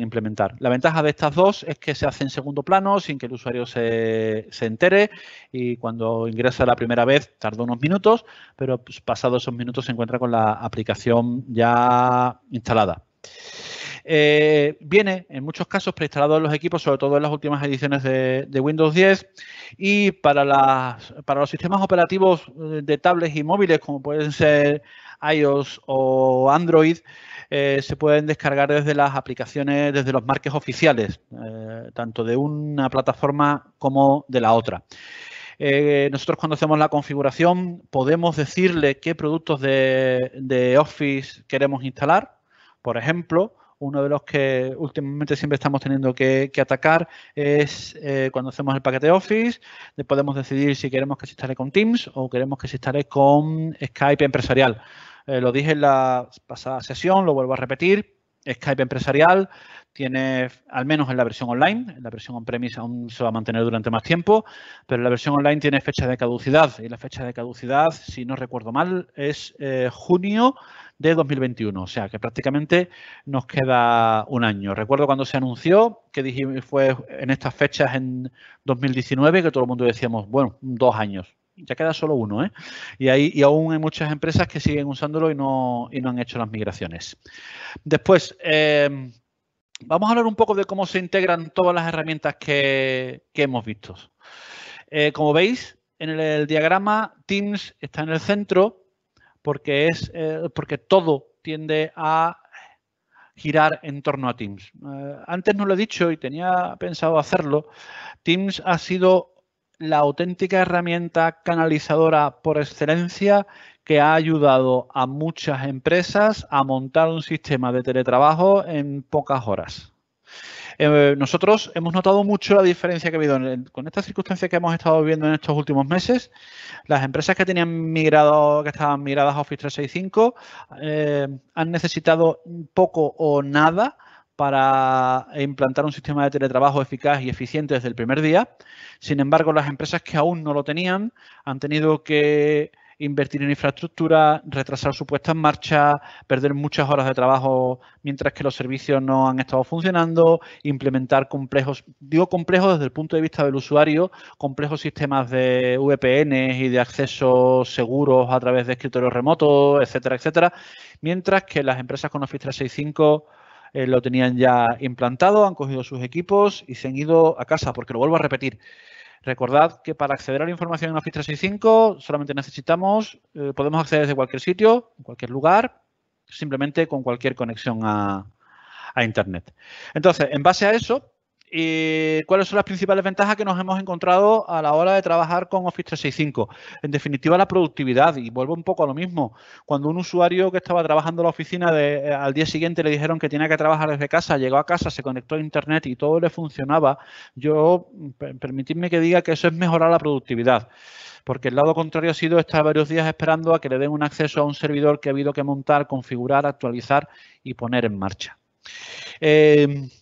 implementar. La ventaja de estas dos es que se hace en segundo plano sin que el usuario se entere y cuando ingresa la primera vez tarda unos minutos, pero pues, pasados esos minutos se encuentra con la aplicación ya instalada. Viene en muchos casos preinstalado en los equipos, sobre todo en las últimas ediciones de Windows 10 y para los sistemas operativos de tablets y móviles como pueden ser iOS o Android, se pueden descargar desde las aplicaciones, desde los marques oficiales, tanto de una plataforma como de la otra. Nosotros cuando hacemos la configuración podemos decirle qué productos de Office queremos instalar. Por ejemplo, uno de los que últimamente siempre estamos teniendo que atacar es cuando hacemos el paquete Office, podemos decidir si queremos que se instale con Teams o queremos que se instale con Skype empresarial. Lo dije en la pasada sesión, lo vuelvo a repetir. Skype empresarial tiene, al menos en la versión online, en la versión on-premise aún se va a mantener durante más tiempo, pero la versión online tiene fecha de caducidad y la fecha de caducidad, si no recuerdo mal, es junio de 2021, o sea que prácticamente nos queda un año. Recuerdo cuando se anunció, que dijimos, fue en estas fechas en 2019, que todo el mundo decíamos, bueno, 2 años. Ya queda solo uno, ¿eh? Y aún hay muchas empresas que siguen usándolo y no han hecho las migraciones. Después, vamos a hablar un poco de cómo se integran todas las herramientas que hemos visto. Como veis, en el diagrama, Teams está en el centro porque todo tiende a girar en torno a Teams. Antes no lo he dicho y tenía pensado hacerlo. Teams ha sido la auténtica herramienta canalizadora por excelencia que ha ayudado a muchas empresas a montar un sistema de teletrabajo en pocas horas. Nosotros hemos notado mucho la diferencia que ha habido con estas circunstancias que hemos estado viviendo en estos últimos meses. Las empresas que estaban migradas a Office 365 han necesitado poco o nada para implantar un sistema de teletrabajo eficaz y eficiente desde el primer día. Sin embargo, las empresas que aún no lo tenían han tenido que invertir en infraestructura, retrasar su puesta en marcha, perder muchas horas de trabajo mientras que los servicios no han estado funcionando, implementar complejos, digo complejos desde el punto de vista del usuario, complejos sistemas de VPN y de accesos seguros a través de escritorios remotos, etcétera, etcétera, mientras que las empresas con Office 365 lo tenían ya implantado, han cogido sus equipos y se han ido a casa, porque lo vuelvo a repetir. Recordad que para acceder a la información en Office 365 solamente necesitamos, podemos acceder desde cualquier sitio, en cualquier lugar, simplemente con cualquier conexión a Internet. Entonces, en base a eso, ¿cuáles son las principales ventajas que nos hemos encontrado a la hora de trabajar con Office 365? En definitiva, la productividad. Y vuelvo un poco a lo mismo. Cuando un usuario que estaba trabajando en la oficina al día siguiente le dijeron que tenía que trabajar desde casa, llegó a casa, se conectó a Internet y todo le funcionaba, permitidme que diga que eso es mejorar la productividad. Porque el lado contrario ha sido estar varios días esperando a que le den un acceso a un servidor que ha habido que montar, configurar, actualizar y poner en marcha.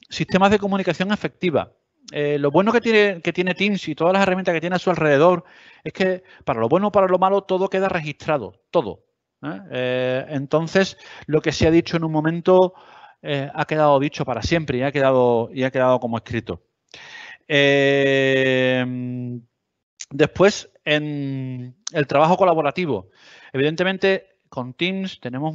Sistemas de comunicación efectiva. Lo bueno que tiene Teams y todas las herramientas que tiene a su alrededor es que para lo bueno o para lo malo todo queda registrado, todo. Entonces, lo que se ha dicho en un momento ha quedado dicho para siempre y ha quedado como escrito. Después, en el trabajo colaborativo. Evidentemente, con Teams tenemos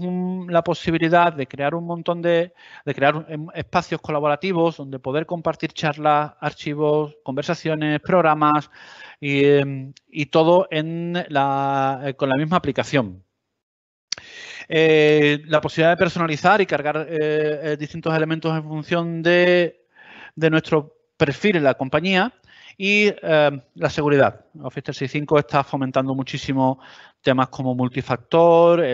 la posibilidad de crear un montón de crear espacios colaborativos donde poder compartir charlas, archivos, conversaciones, programas y todo con la misma aplicación. La posibilidad de personalizar y cargar distintos elementos en función de nuestro perfil en la compañía. Y la seguridad. Office 365 está fomentando muchísimo temas como multifactor,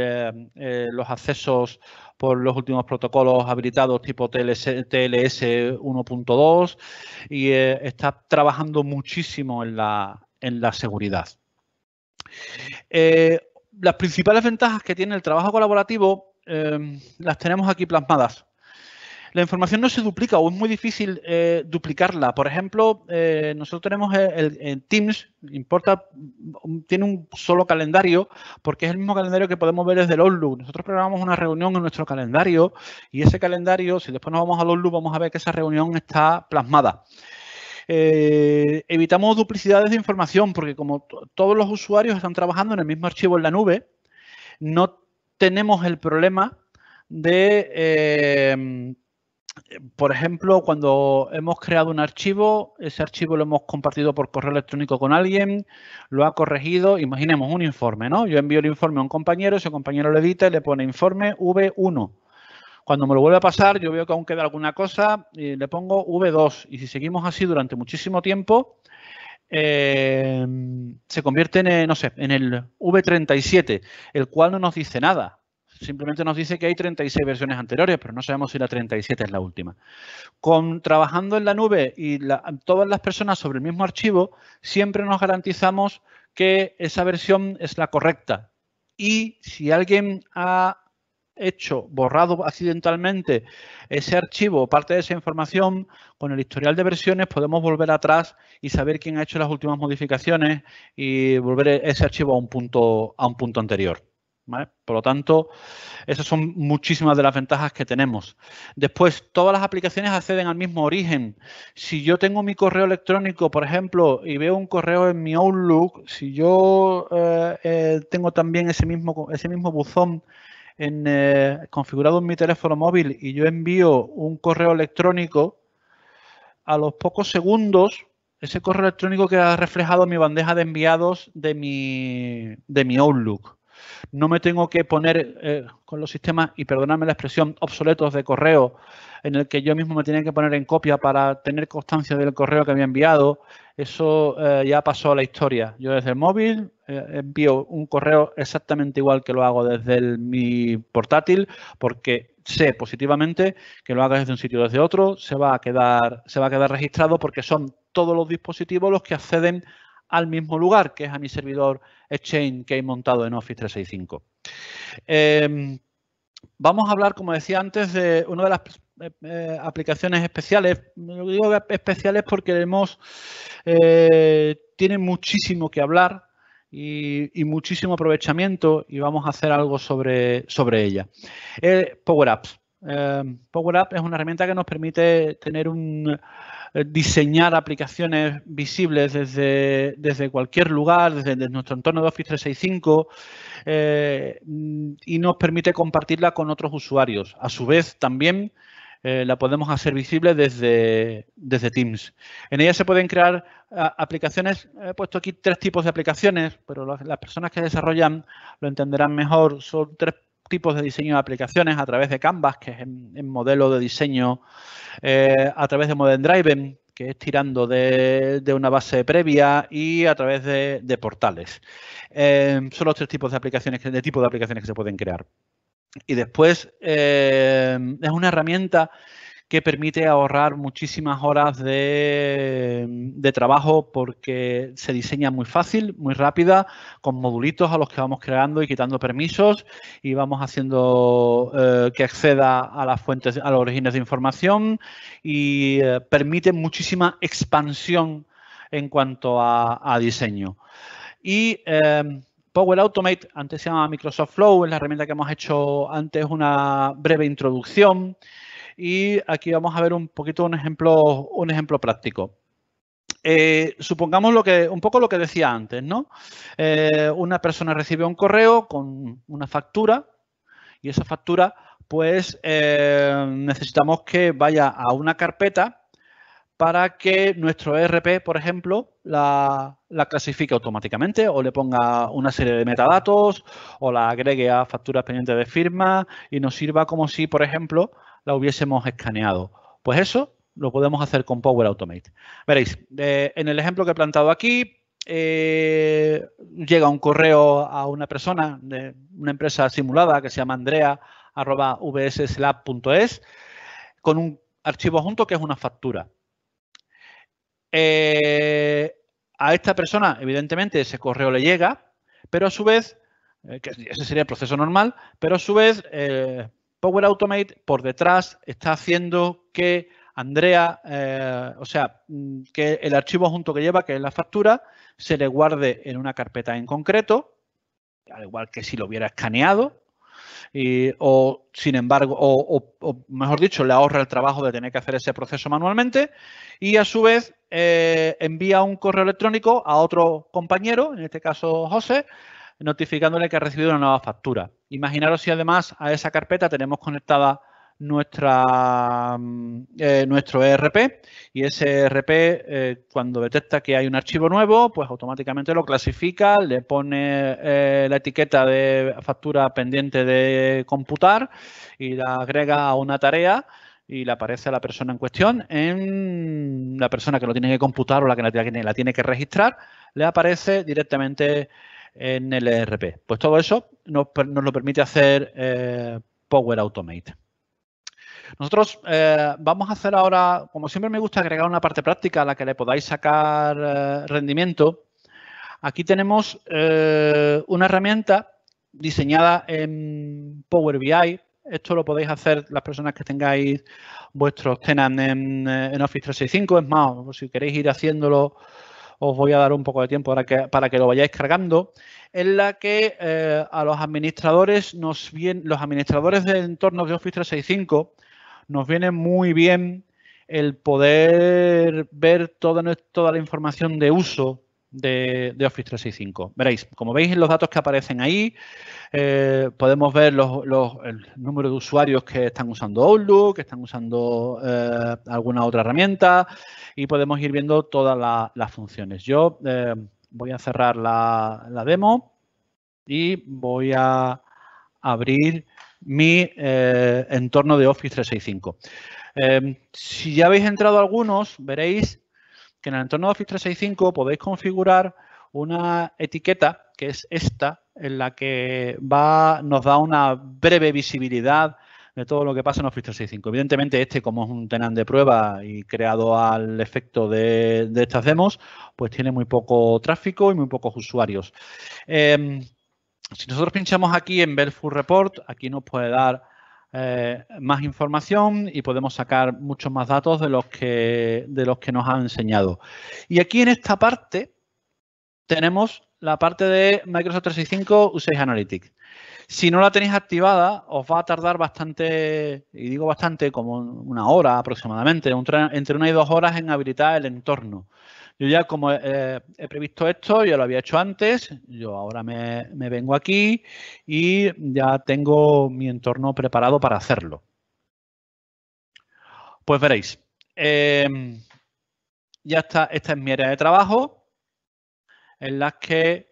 los accesos por los últimos protocolos habilitados tipo TLS 1.2 y está trabajando muchísimo en la seguridad. Las principales ventajas que tiene el trabajo colaborativo las tenemos aquí plasmadas. La información no se duplica o es muy difícil duplicarla. Por ejemplo, nosotros tenemos el Teams, tiene un solo calendario porque es el mismo calendario que podemos ver desde el Outlook. Nosotros programamos una reunión en nuestro calendario y ese calendario, si después nos vamos al Outlook, vamos a ver que esa reunión está plasmada. Evitamos duplicidades de información porque como todos los usuarios están trabajando en el mismo archivo en la nube, no tenemos el problema de... por ejemplo, cuando hemos creado un archivo, ese archivo lo hemos compartido por correo electrónico con alguien, lo ha corregido, imaginemos un informe, ¿no? Yo envío el informe a un compañero, ese compañero lo edita y le pone informe V1. Cuando me lo vuelve a pasar, yo veo que aún queda alguna cosa y le pongo V2. Y si seguimos así durante muchísimo tiempo, se convierte en, no sé, en el V37, el cual no nos dice nada. Simplemente nos dice que hay 36 versiones anteriores, pero no sabemos si la 37 es la última. Trabajando en la nube y todas las personas sobre el mismo archivo, siempre nos garantizamos que esa versión es la correcta. Y si alguien ha borrado accidentalmente ese archivo o parte de esa información, con el historial de versiones podemos volver atrás y saber quién ha hecho las últimas modificaciones y volver ese archivo a un punto anterior. ¿Vale? Por lo tanto, esas son muchísimas de las ventajas que tenemos. Después, todas las aplicaciones acceden al mismo origen. Si yo tengo mi correo electrónico, por ejemplo, y veo un correo en mi Outlook, si yo tengo también ese mismo buzón configurado en mi teléfono móvil y yo envío un correo electrónico, a los pocos segundos, ese correo electrónico queda reflejado en mi bandeja de enviados de mi Outlook. No me tengo que poner con los sistemas, y perdonadme la expresión, obsoletos de correo, en el que yo mismo me tenía que poner en copia para tener constancia del correo que había enviado. Eso ya pasó a la historia. Yo desde el móvil envío un correo exactamente igual que lo hago desde mi portátil, porque sé positivamente que lo haga desde un sitio o desde otro, se va a quedar registrado porque son todos los dispositivos los que acceden al mismo lugar, que es a mi servidor Exchange que he montado en Office 365. Vamos a hablar, como decía antes, de una de las aplicaciones especiales. Lo digo especiales porque tiene muchísimo que hablar y muchísimo aprovechamiento y vamos a hacer algo sobre ella. Power Apps. Power Apps es una herramienta que nos permite tener diseñar aplicaciones visibles desde cualquier lugar, desde nuestro entorno de Office 365 y nos permite compartirla con otros usuarios. A su vez, también la podemos hacer visible desde Teams. En ella se pueden crear aplicaciones. He puesto aquí 3 tipos de aplicaciones, pero las personas que desarrollan lo entenderán mejor. Son 3 tipos de diseño de aplicaciones a través de Canvas, que es en modelo de diseño, a través de Modern Driven, que es tirando de una base previa, y a través de portales. Son los 3 tipos de aplicaciones, que se pueden crear. Y después es una herramienta que permite ahorrar muchísimas horas de trabajo porque se diseña muy fácil, muy rápida, con modulitos a los que vamos creando y quitando permisos y vamos haciendo que acceda a las fuentes, a los orígenes de información y permite muchísima expansión en cuanto a diseño. Y Power Automate, antes se llamaba Microsoft Flow, es la herramienta que hemos hecho antes una breve introducción. Y aquí vamos a ver un poquito un ejemplo práctico. Supongamos un poco lo que decía antes, ¿no? Una persona recibe un correo con una factura y esa factura, pues, necesitamos que vaya a una carpeta para que nuestro ERP, por ejemplo, la clasifique automáticamente o le ponga una serie de metadatos o la agregue a facturas pendientes de firma y nos sirva como si, por ejemplo, la hubiésemos escaneado. Pues eso lo podemos hacer con Power Automate. Veréis, en el ejemplo que he plantado aquí, llega un correo a una persona de una empresa simulada que se llama andrea@vsslab.es con un archivo junto que es una factura. A esta persona, evidentemente, ese correo le llega, pero a su vez, que ese sería el proceso normal, pero a su vez, Power Automate por detrás está haciendo que Andrea, que el archivo junto que lleva, que es la factura, se le guarde en una carpeta en concreto, al igual que si lo hubiera escaneado. O, sin embargo, o mejor dicho, le ahorra el trabajo de tener que hacer ese proceso manualmente y, a su vez, envía un correo electrónico a otro compañero, en este caso José, notificándole que ha recibido una nueva factura. Imaginaros si además a esa carpeta tenemos conectada nuestro ERP y ese ERP cuando detecta que hay un archivo nuevo, pues automáticamente lo clasifica, le pone la etiqueta de factura pendiente de computar y la agrega a una tarea y le aparece a la persona en cuestión, la persona que lo tiene que computar o la que la tiene que registrar, le aparece directamente en el ERP. Pues todo eso nos lo permite hacer Power Automate. Nosotros vamos a hacer ahora, como siempre me gusta agregar una parte práctica a la que le podáis sacar rendimiento. Aquí tenemos una herramienta diseñada en Power BI. Esto lo podéis hacer las personas que tengáis vuestros tenants en Office 365. Es más, si queréis ir haciéndolo, os voy a dar un poco de tiempo para que lo vayáis cargando, en la que a los administradores los administradores de entornos de Office 365 nos viene muy bien el poder ver toda la información de uso de Office 365. Veréis, como veis en los datos que aparecen ahí, podemos ver el número de usuarios que están usando Outlook, que están usando alguna otra herramienta y podemos ir viendo todas las funciones. Yo voy a cerrar la demo y voy a abrir mi entorno de Office 365. Si ya habéis entrado algunos, veréis que en el entorno de Office 365 podéis configurar una etiqueta, que es esta, en la que nos da una breve visibilidad de todo lo que pasa en Office 365. Evidentemente, como es un tenant de prueba y creado al efecto de estas demos, pues tiene muy poco tráfico y muy pocos usuarios. Si nosotros pinchamos aquí en Ver Full Report, aquí nos puede dar más información y podemos sacar muchos más datos de los que nos han enseñado. Y aquí en esta parte tenemos la parte de Microsoft 365 Usage Analytics. Si no la tenéis activada, os va a tardar bastante, y digo bastante, como una hora aproximadamente, entre 1 y 2 horas en habilitar el entorno. Yo ya como he previsto esto, ya lo había hecho antes, yo ahora me vengo aquí y ya tengo mi entorno preparado para hacerlo. Pues veréis, ya está, esta es mi área de trabajo, en las que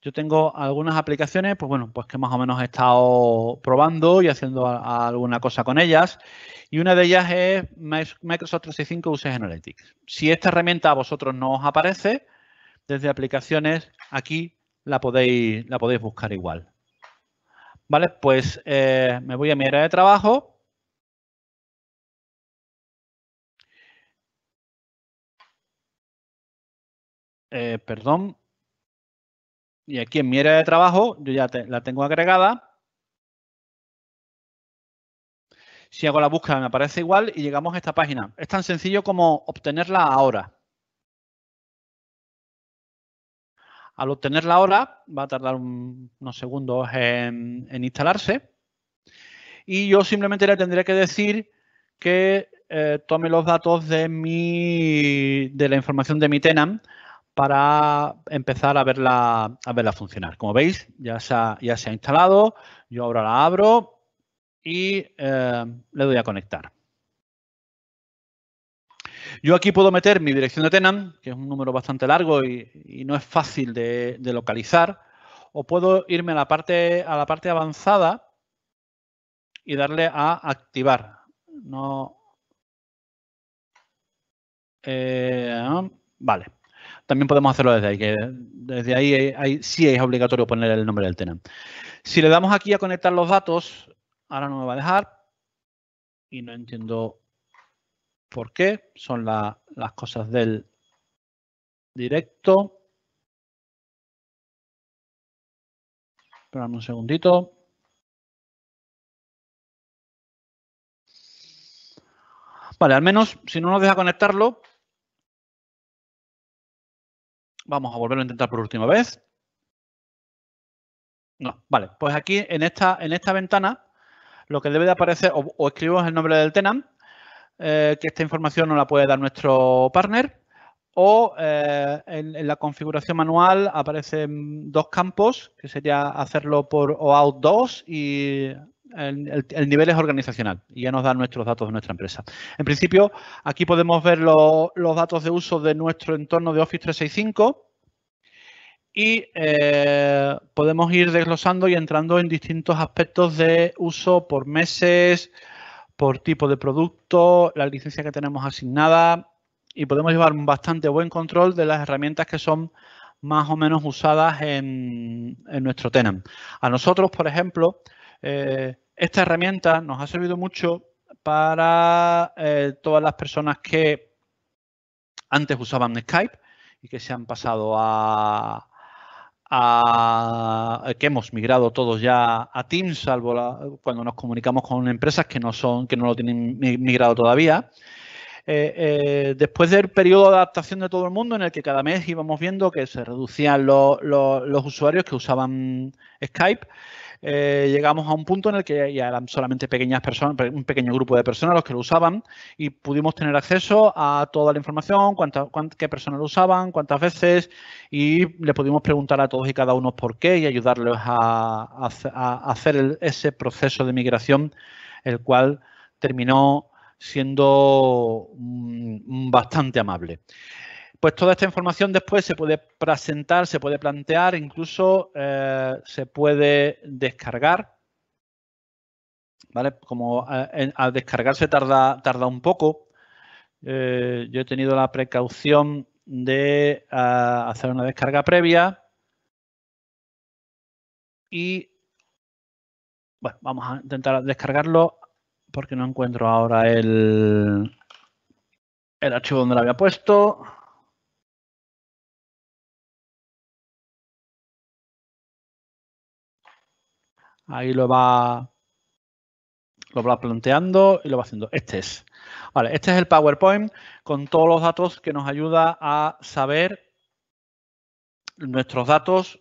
yo tengo algunas aplicaciones, pues bueno, pues que más o menos he estado probando y haciendo alguna cosa con ellas. Y una de ellas es Microsoft 365 Usage Analytics. Si esta herramienta a vosotros no os aparece, desde aplicaciones, aquí la podéis buscar igual. Vale, pues me voy a mi área de trabajo. Perdón. Y aquí en mi área de trabajo, yo ya la tengo agregada. Si hago la búsqueda me aparece igual y llegamos a esta página. Es tan sencillo como obtenerla ahora. Al obtenerla ahora va a tardar unos segundos en instalarse. Y yo simplemente le tendré que decir que tome los datos de la información de mi tenant para empezar a verla funcionar. Como veis, ya se ha instalado. Yo ahora la abro y le doy a conectar. Yo aquí puedo meter mi dirección de tenant, que es un número bastante largo y no es fácil de localizar. O puedo irme a la parte avanzada y darle a activar. No. Vale. También podemos hacerlo desde ahí, que desde ahí sí es obligatorio poner el nombre del tenant. Si le damos aquí a conectar los datos, ahora no me va a dejar y no entiendo por qué. Son las cosas del directo. Esperadme un segundito. Vale, al menos si no nos deja conectarlo, vamos a volverlo a intentar por última vez. No, vale, pues aquí en esta ventana lo que debe de aparecer, o escribimos el nombre del tenant, que esta información nos la puede dar nuestro partner, o en la configuración manual aparecen 2 campos, que sería hacerlo por OAuth 2 y el nivel es organizacional y ya nos da nuestros datos de nuestra empresa. En principio, aquí podemos ver los datos de uso de nuestro entorno de Office 365 y podemos ir desglosando y entrando en distintos aspectos de uso por meses, por tipo de producto, la licencia que tenemos asignada y podemos llevar un bastante buen control de las herramientas que son más o menos usadas en nuestro tenant. A nosotros, por ejemplo, esta herramienta nos ha servido mucho para todas las personas que antes usaban Skype y que se han pasado que hemos migrado todos ya a Teams, salvo cuando nos comunicamos con empresas que no lo tienen migrado todavía. Después del periodo de adaptación de todo el mundo, en el que cada mes íbamos viendo que se reducían los usuarios que usaban Skype, llegamos a un punto en el que ya eran solamente pequeñas personas, un pequeño grupo de personas los que lo usaban y pudimos tener acceso a toda la información, qué personas lo usaban, cuántas veces y le pudimos preguntar a todos y cada uno por qué y ayudarles a hacer ese proceso de migración, el cual terminó siendo bastante amable. Pues toda esta información después se puede presentar, se puede plantear, incluso se puede descargar. ¿Vale? Como al descargarse tarda un poco. Yo he tenido la precaución de hacer una descarga previa. Y bueno, vamos a intentar descargarlo porque no encuentro ahora el archivo donde lo había puesto. Ahí lo va planteando y lo va haciendo. Este es el PowerPoint con todos los datos que nos ayuda a saber nuestros datos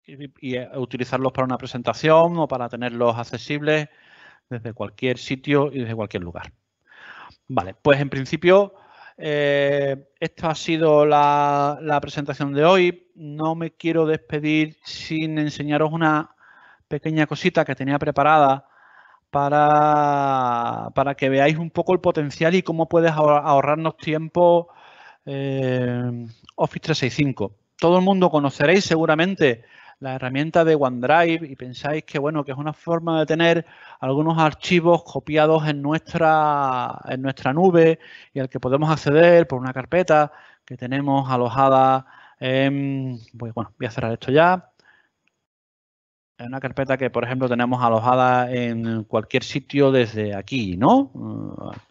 y utilizarlos para una presentación o para tenerlos accesibles desde cualquier sitio y desde cualquier lugar. Vale, pues en principio esta ha sido la presentación de hoy. No me quiero despedir sin enseñaros una pequeña cosita que tenía preparada para que veáis un poco el potencial y cómo puedes ahorrarnos tiempo Office 365. Todo el mundo conoceréis seguramente la herramienta de OneDrive y pensáis que, bueno, que es una forma de tener algunos archivos copiados en nuestra nube y al que podemos acceder por una carpeta que tenemos alojada en... Bueno, voy a cerrar esto ya. Es una carpeta que, por ejemplo, tenemos alojada en cualquier sitio desde aquí, ¿no?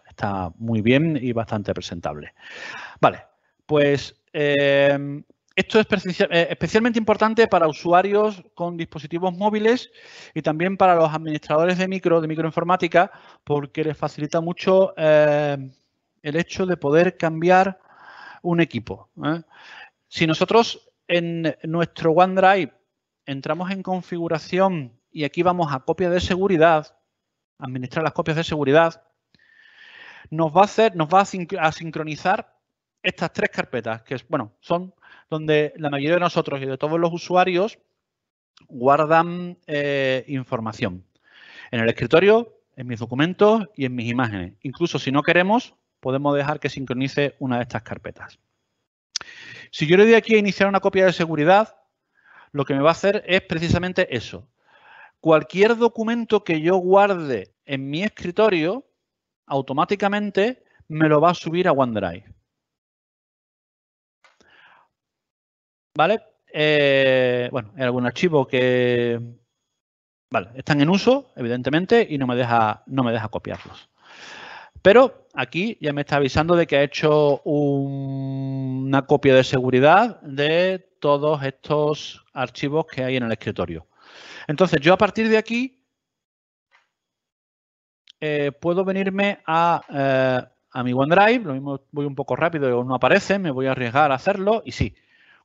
Está muy bien y bastante presentable. Vale, pues esto es especialmente importante para usuarios con dispositivos móviles y también para los administradores de microinformática, porque les facilita mucho el hecho de poder cambiar un equipo. Si nosotros en nuestro OneDrive entramos en configuración y aquí vamos a copia de seguridad, administrar las copias de seguridad, nos va a sincronizar estas tres carpetas, que bueno, son donde la mayoría de nosotros y de todos los usuarios guardan información. En el escritorio, en mis documentos y en mis imágenes. Incluso si no queremos, podemos dejar que sincronice una de estas carpetas. Si yo le doy aquí a iniciar una copia de seguridad, lo que me va a hacer es precisamente eso. Cualquier documento que yo guarde en mi escritorio, automáticamente me lo va a subir a OneDrive. ¿Vale? Bueno, hay algún archivo que están en uso, evidentemente, y no me deja copiarlos. Pero aquí ya me está avisando de que ha hecho una copia de seguridad de todos estos archivos que hay en el escritorio. Entonces, yo a partir de aquí puedo venirme a mi OneDrive. Lo mismo voy un poco rápido, no aparece, me voy a arriesgar a hacerlo y sí.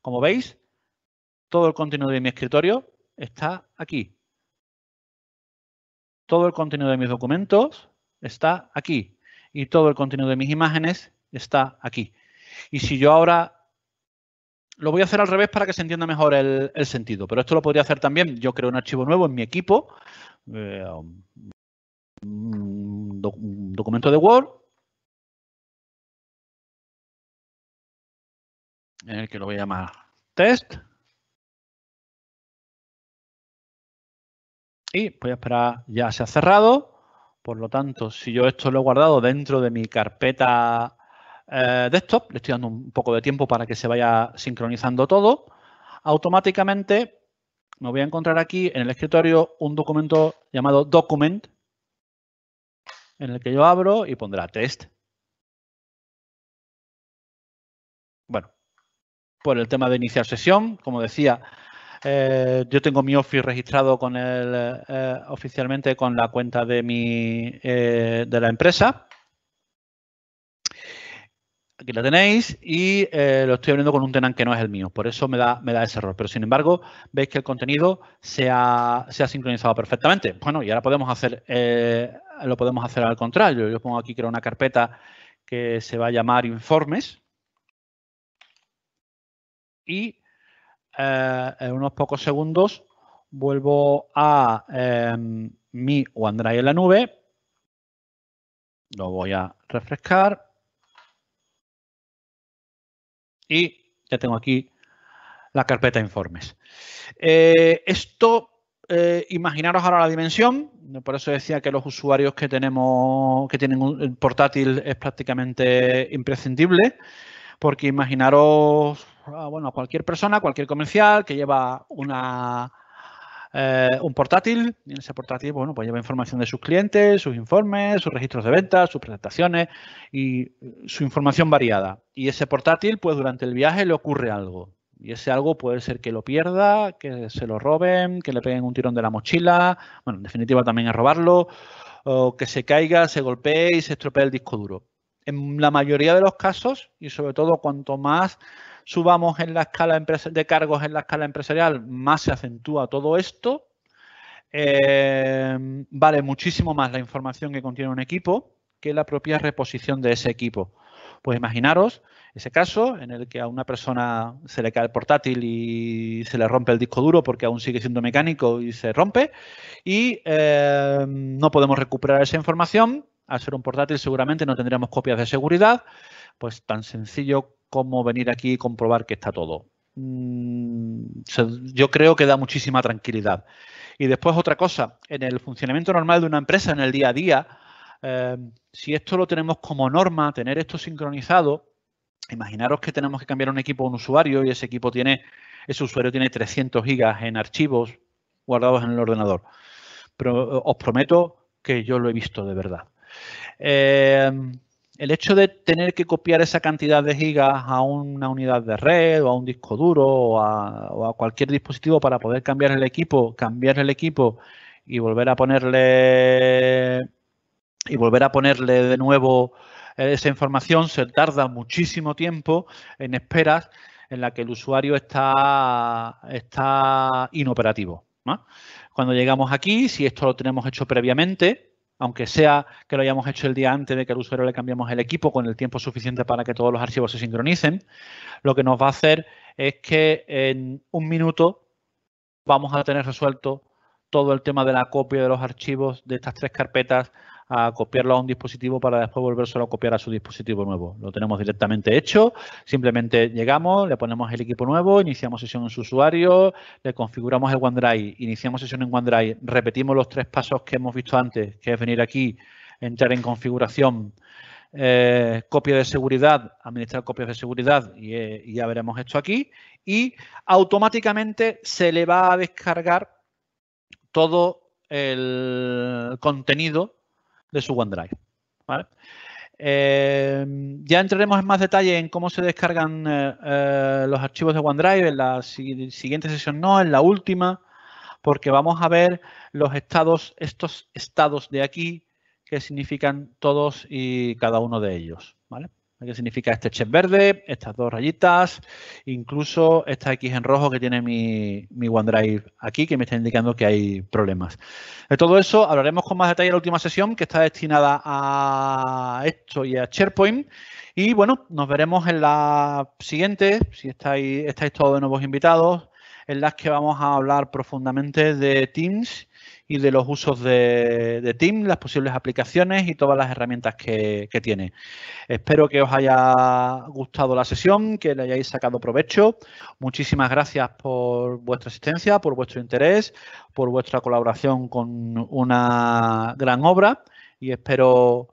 Como veis, todo el contenido de mi escritorio está aquí. Todo el contenido de mis documentos está aquí. Y todo el contenido de mis imágenes está aquí. Y si yo ahora lo voy a hacer al revés para que se entienda mejor el sentido, pero esto lo podría hacer también. Yo creo un archivo nuevo en mi equipo, un documento de Word, en el que lo voy a llamar test. Y voy a esperar, ya se ha cerrado. Por lo tanto, si yo esto lo he guardado dentro de mi carpeta desktop, le estoy dando un poco de tiempo para que se vaya sincronizando todo, automáticamente me voy a encontrar aquí en el escritorio un documento llamado document, en el que yo abro y pondrá test. Bueno, por el tema de iniciar sesión, como decía, yo tengo mi Office registrado con oficialmente con la cuenta de la empresa. Aquí la tenéis y lo estoy abriendo con un tenant que no es el mío. Por eso me da ese error. Pero sin embargo, veis que el contenido se ha sincronizado perfectamente. Bueno, y ahora lo podemos hacer al contrario. Yo pongo aquí que era una carpeta que se va a llamar informes. Y en unos pocos segundos vuelvo a mi OneDrive en la nube. Lo voy a refrescar. Y ya tengo aquí la carpeta informes. Imaginaros ahora la dimensión. Por eso decía que los usuarios que tienen un portátil es prácticamente imprescindible. Porque imaginaros, bueno, a cualquier persona, cualquier comercial que lleva un portátil, y en ese portátil, bueno, pues lleva información de sus clientes, sus informes, sus registros de ventas, sus presentaciones y su información variada. Y ese portátil, pues durante el viaje le ocurre algo. Y ese algo puede ser que lo pierda, que se lo roben, que le peguen un tirón de la mochila, bueno, en definitiva también es robarlo, o que se caiga, se golpee y se estropee el disco duro. En la mayoría de los casos, y sobre todo cuanto más subamos en la escala de cargos en la escala empresarial, más se acentúa todo esto. Vale muchísimo más la información que contiene un equipo que la propia reposición de ese equipo. Pues imaginaros ese caso en el que a una persona se le cae el portátil y se le rompe el disco duro porque aún sigue siendo mecánico y se rompe y no podemos recuperar esa información. Al ser un portátil seguramente no tendríamos copias de seguridad, pues tan sencillo como venir aquí y comprobar que está todo. Yo creo que da muchísima tranquilidad. Y después otra cosa, en el funcionamiento normal de una empresa, en el día a día, si esto lo tenemos como norma, tener esto sincronizado, imaginaros que tenemos que cambiar un equipo a un usuario y ese usuario tiene 300 gigas en archivos guardados en el ordenador. Pero os prometo que yo lo he visto de verdad. El hecho de tener que copiar esa cantidad de gigas a una unidad de red o a un disco duro o a cualquier dispositivo para poder cambiar el equipo y volver a ponerle de nuevo esa información, se tarda muchísimo tiempo en esperas en la que el usuario está inoperativo, ¿no? Cuando llegamos aquí, si esto lo tenemos hecho previamente, aunque sea que lo hayamos hecho el día antes de que al usuario le cambiemos el equipo con el tiempo suficiente para que todos los archivos se sincronicen, lo que nos va a hacer es que en un minuto vamos a tener resuelto todo el tema de la copia de los archivos de estas 3 carpetas a copiarlo a un dispositivo para después volvérselo a copiar a su dispositivo nuevo. Lo tenemos directamente hecho, simplemente llegamos, le ponemos el equipo nuevo, iniciamos sesión en su usuario, le configuramos el OneDrive, iniciamos sesión en OneDrive, repetimos los 3 pasos que hemos visto antes, que es venir aquí, entrar en configuración, copia de seguridad, administrar copias de seguridad y ya veremos esto aquí, y automáticamente se le va a descargar todo el contenido de su OneDrive, ¿vale? Ya entraremos en más detalle en cómo se descargan los archivos de OneDrive en la siguiente sesión, no, en la última, porque vamos a ver estos estados de aquí, que significan todos y cada uno de ellos, ¿vale? ¿Qué significa este check verde, estas 2 rayitas, incluso esta X en rojo que tiene mi OneDrive aquí, que me está indicando que hay problemas? De todo eso hablaremos con más detalle en la última sesión, que está destinada a esto y a SharePoint. Y bueno, nos veremos en la siguiente, si estáis todos de nuevos invitados, en las que vamos a hablar profundamente de Teams y de los usos de Teams, las posibles aplicaciones y todas las herramientas que tiene. Espero que os haya gustado la sesión, que le hayáis sacado provecho. Muchísimas gracias por vuestra asistencia, por vuestro interés, por vuestra colaboración con una gran obra y espero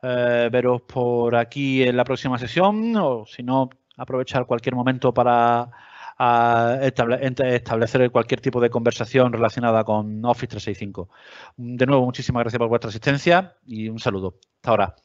veros por aquí en la próxima sesión o, si no, aprovechar cualquier momento para establecer cualquier tipo de conversación relacionada con Office 365. De nuevo, muchísimas gracias por vuestra asistencia y un saludo. Hasta ahora.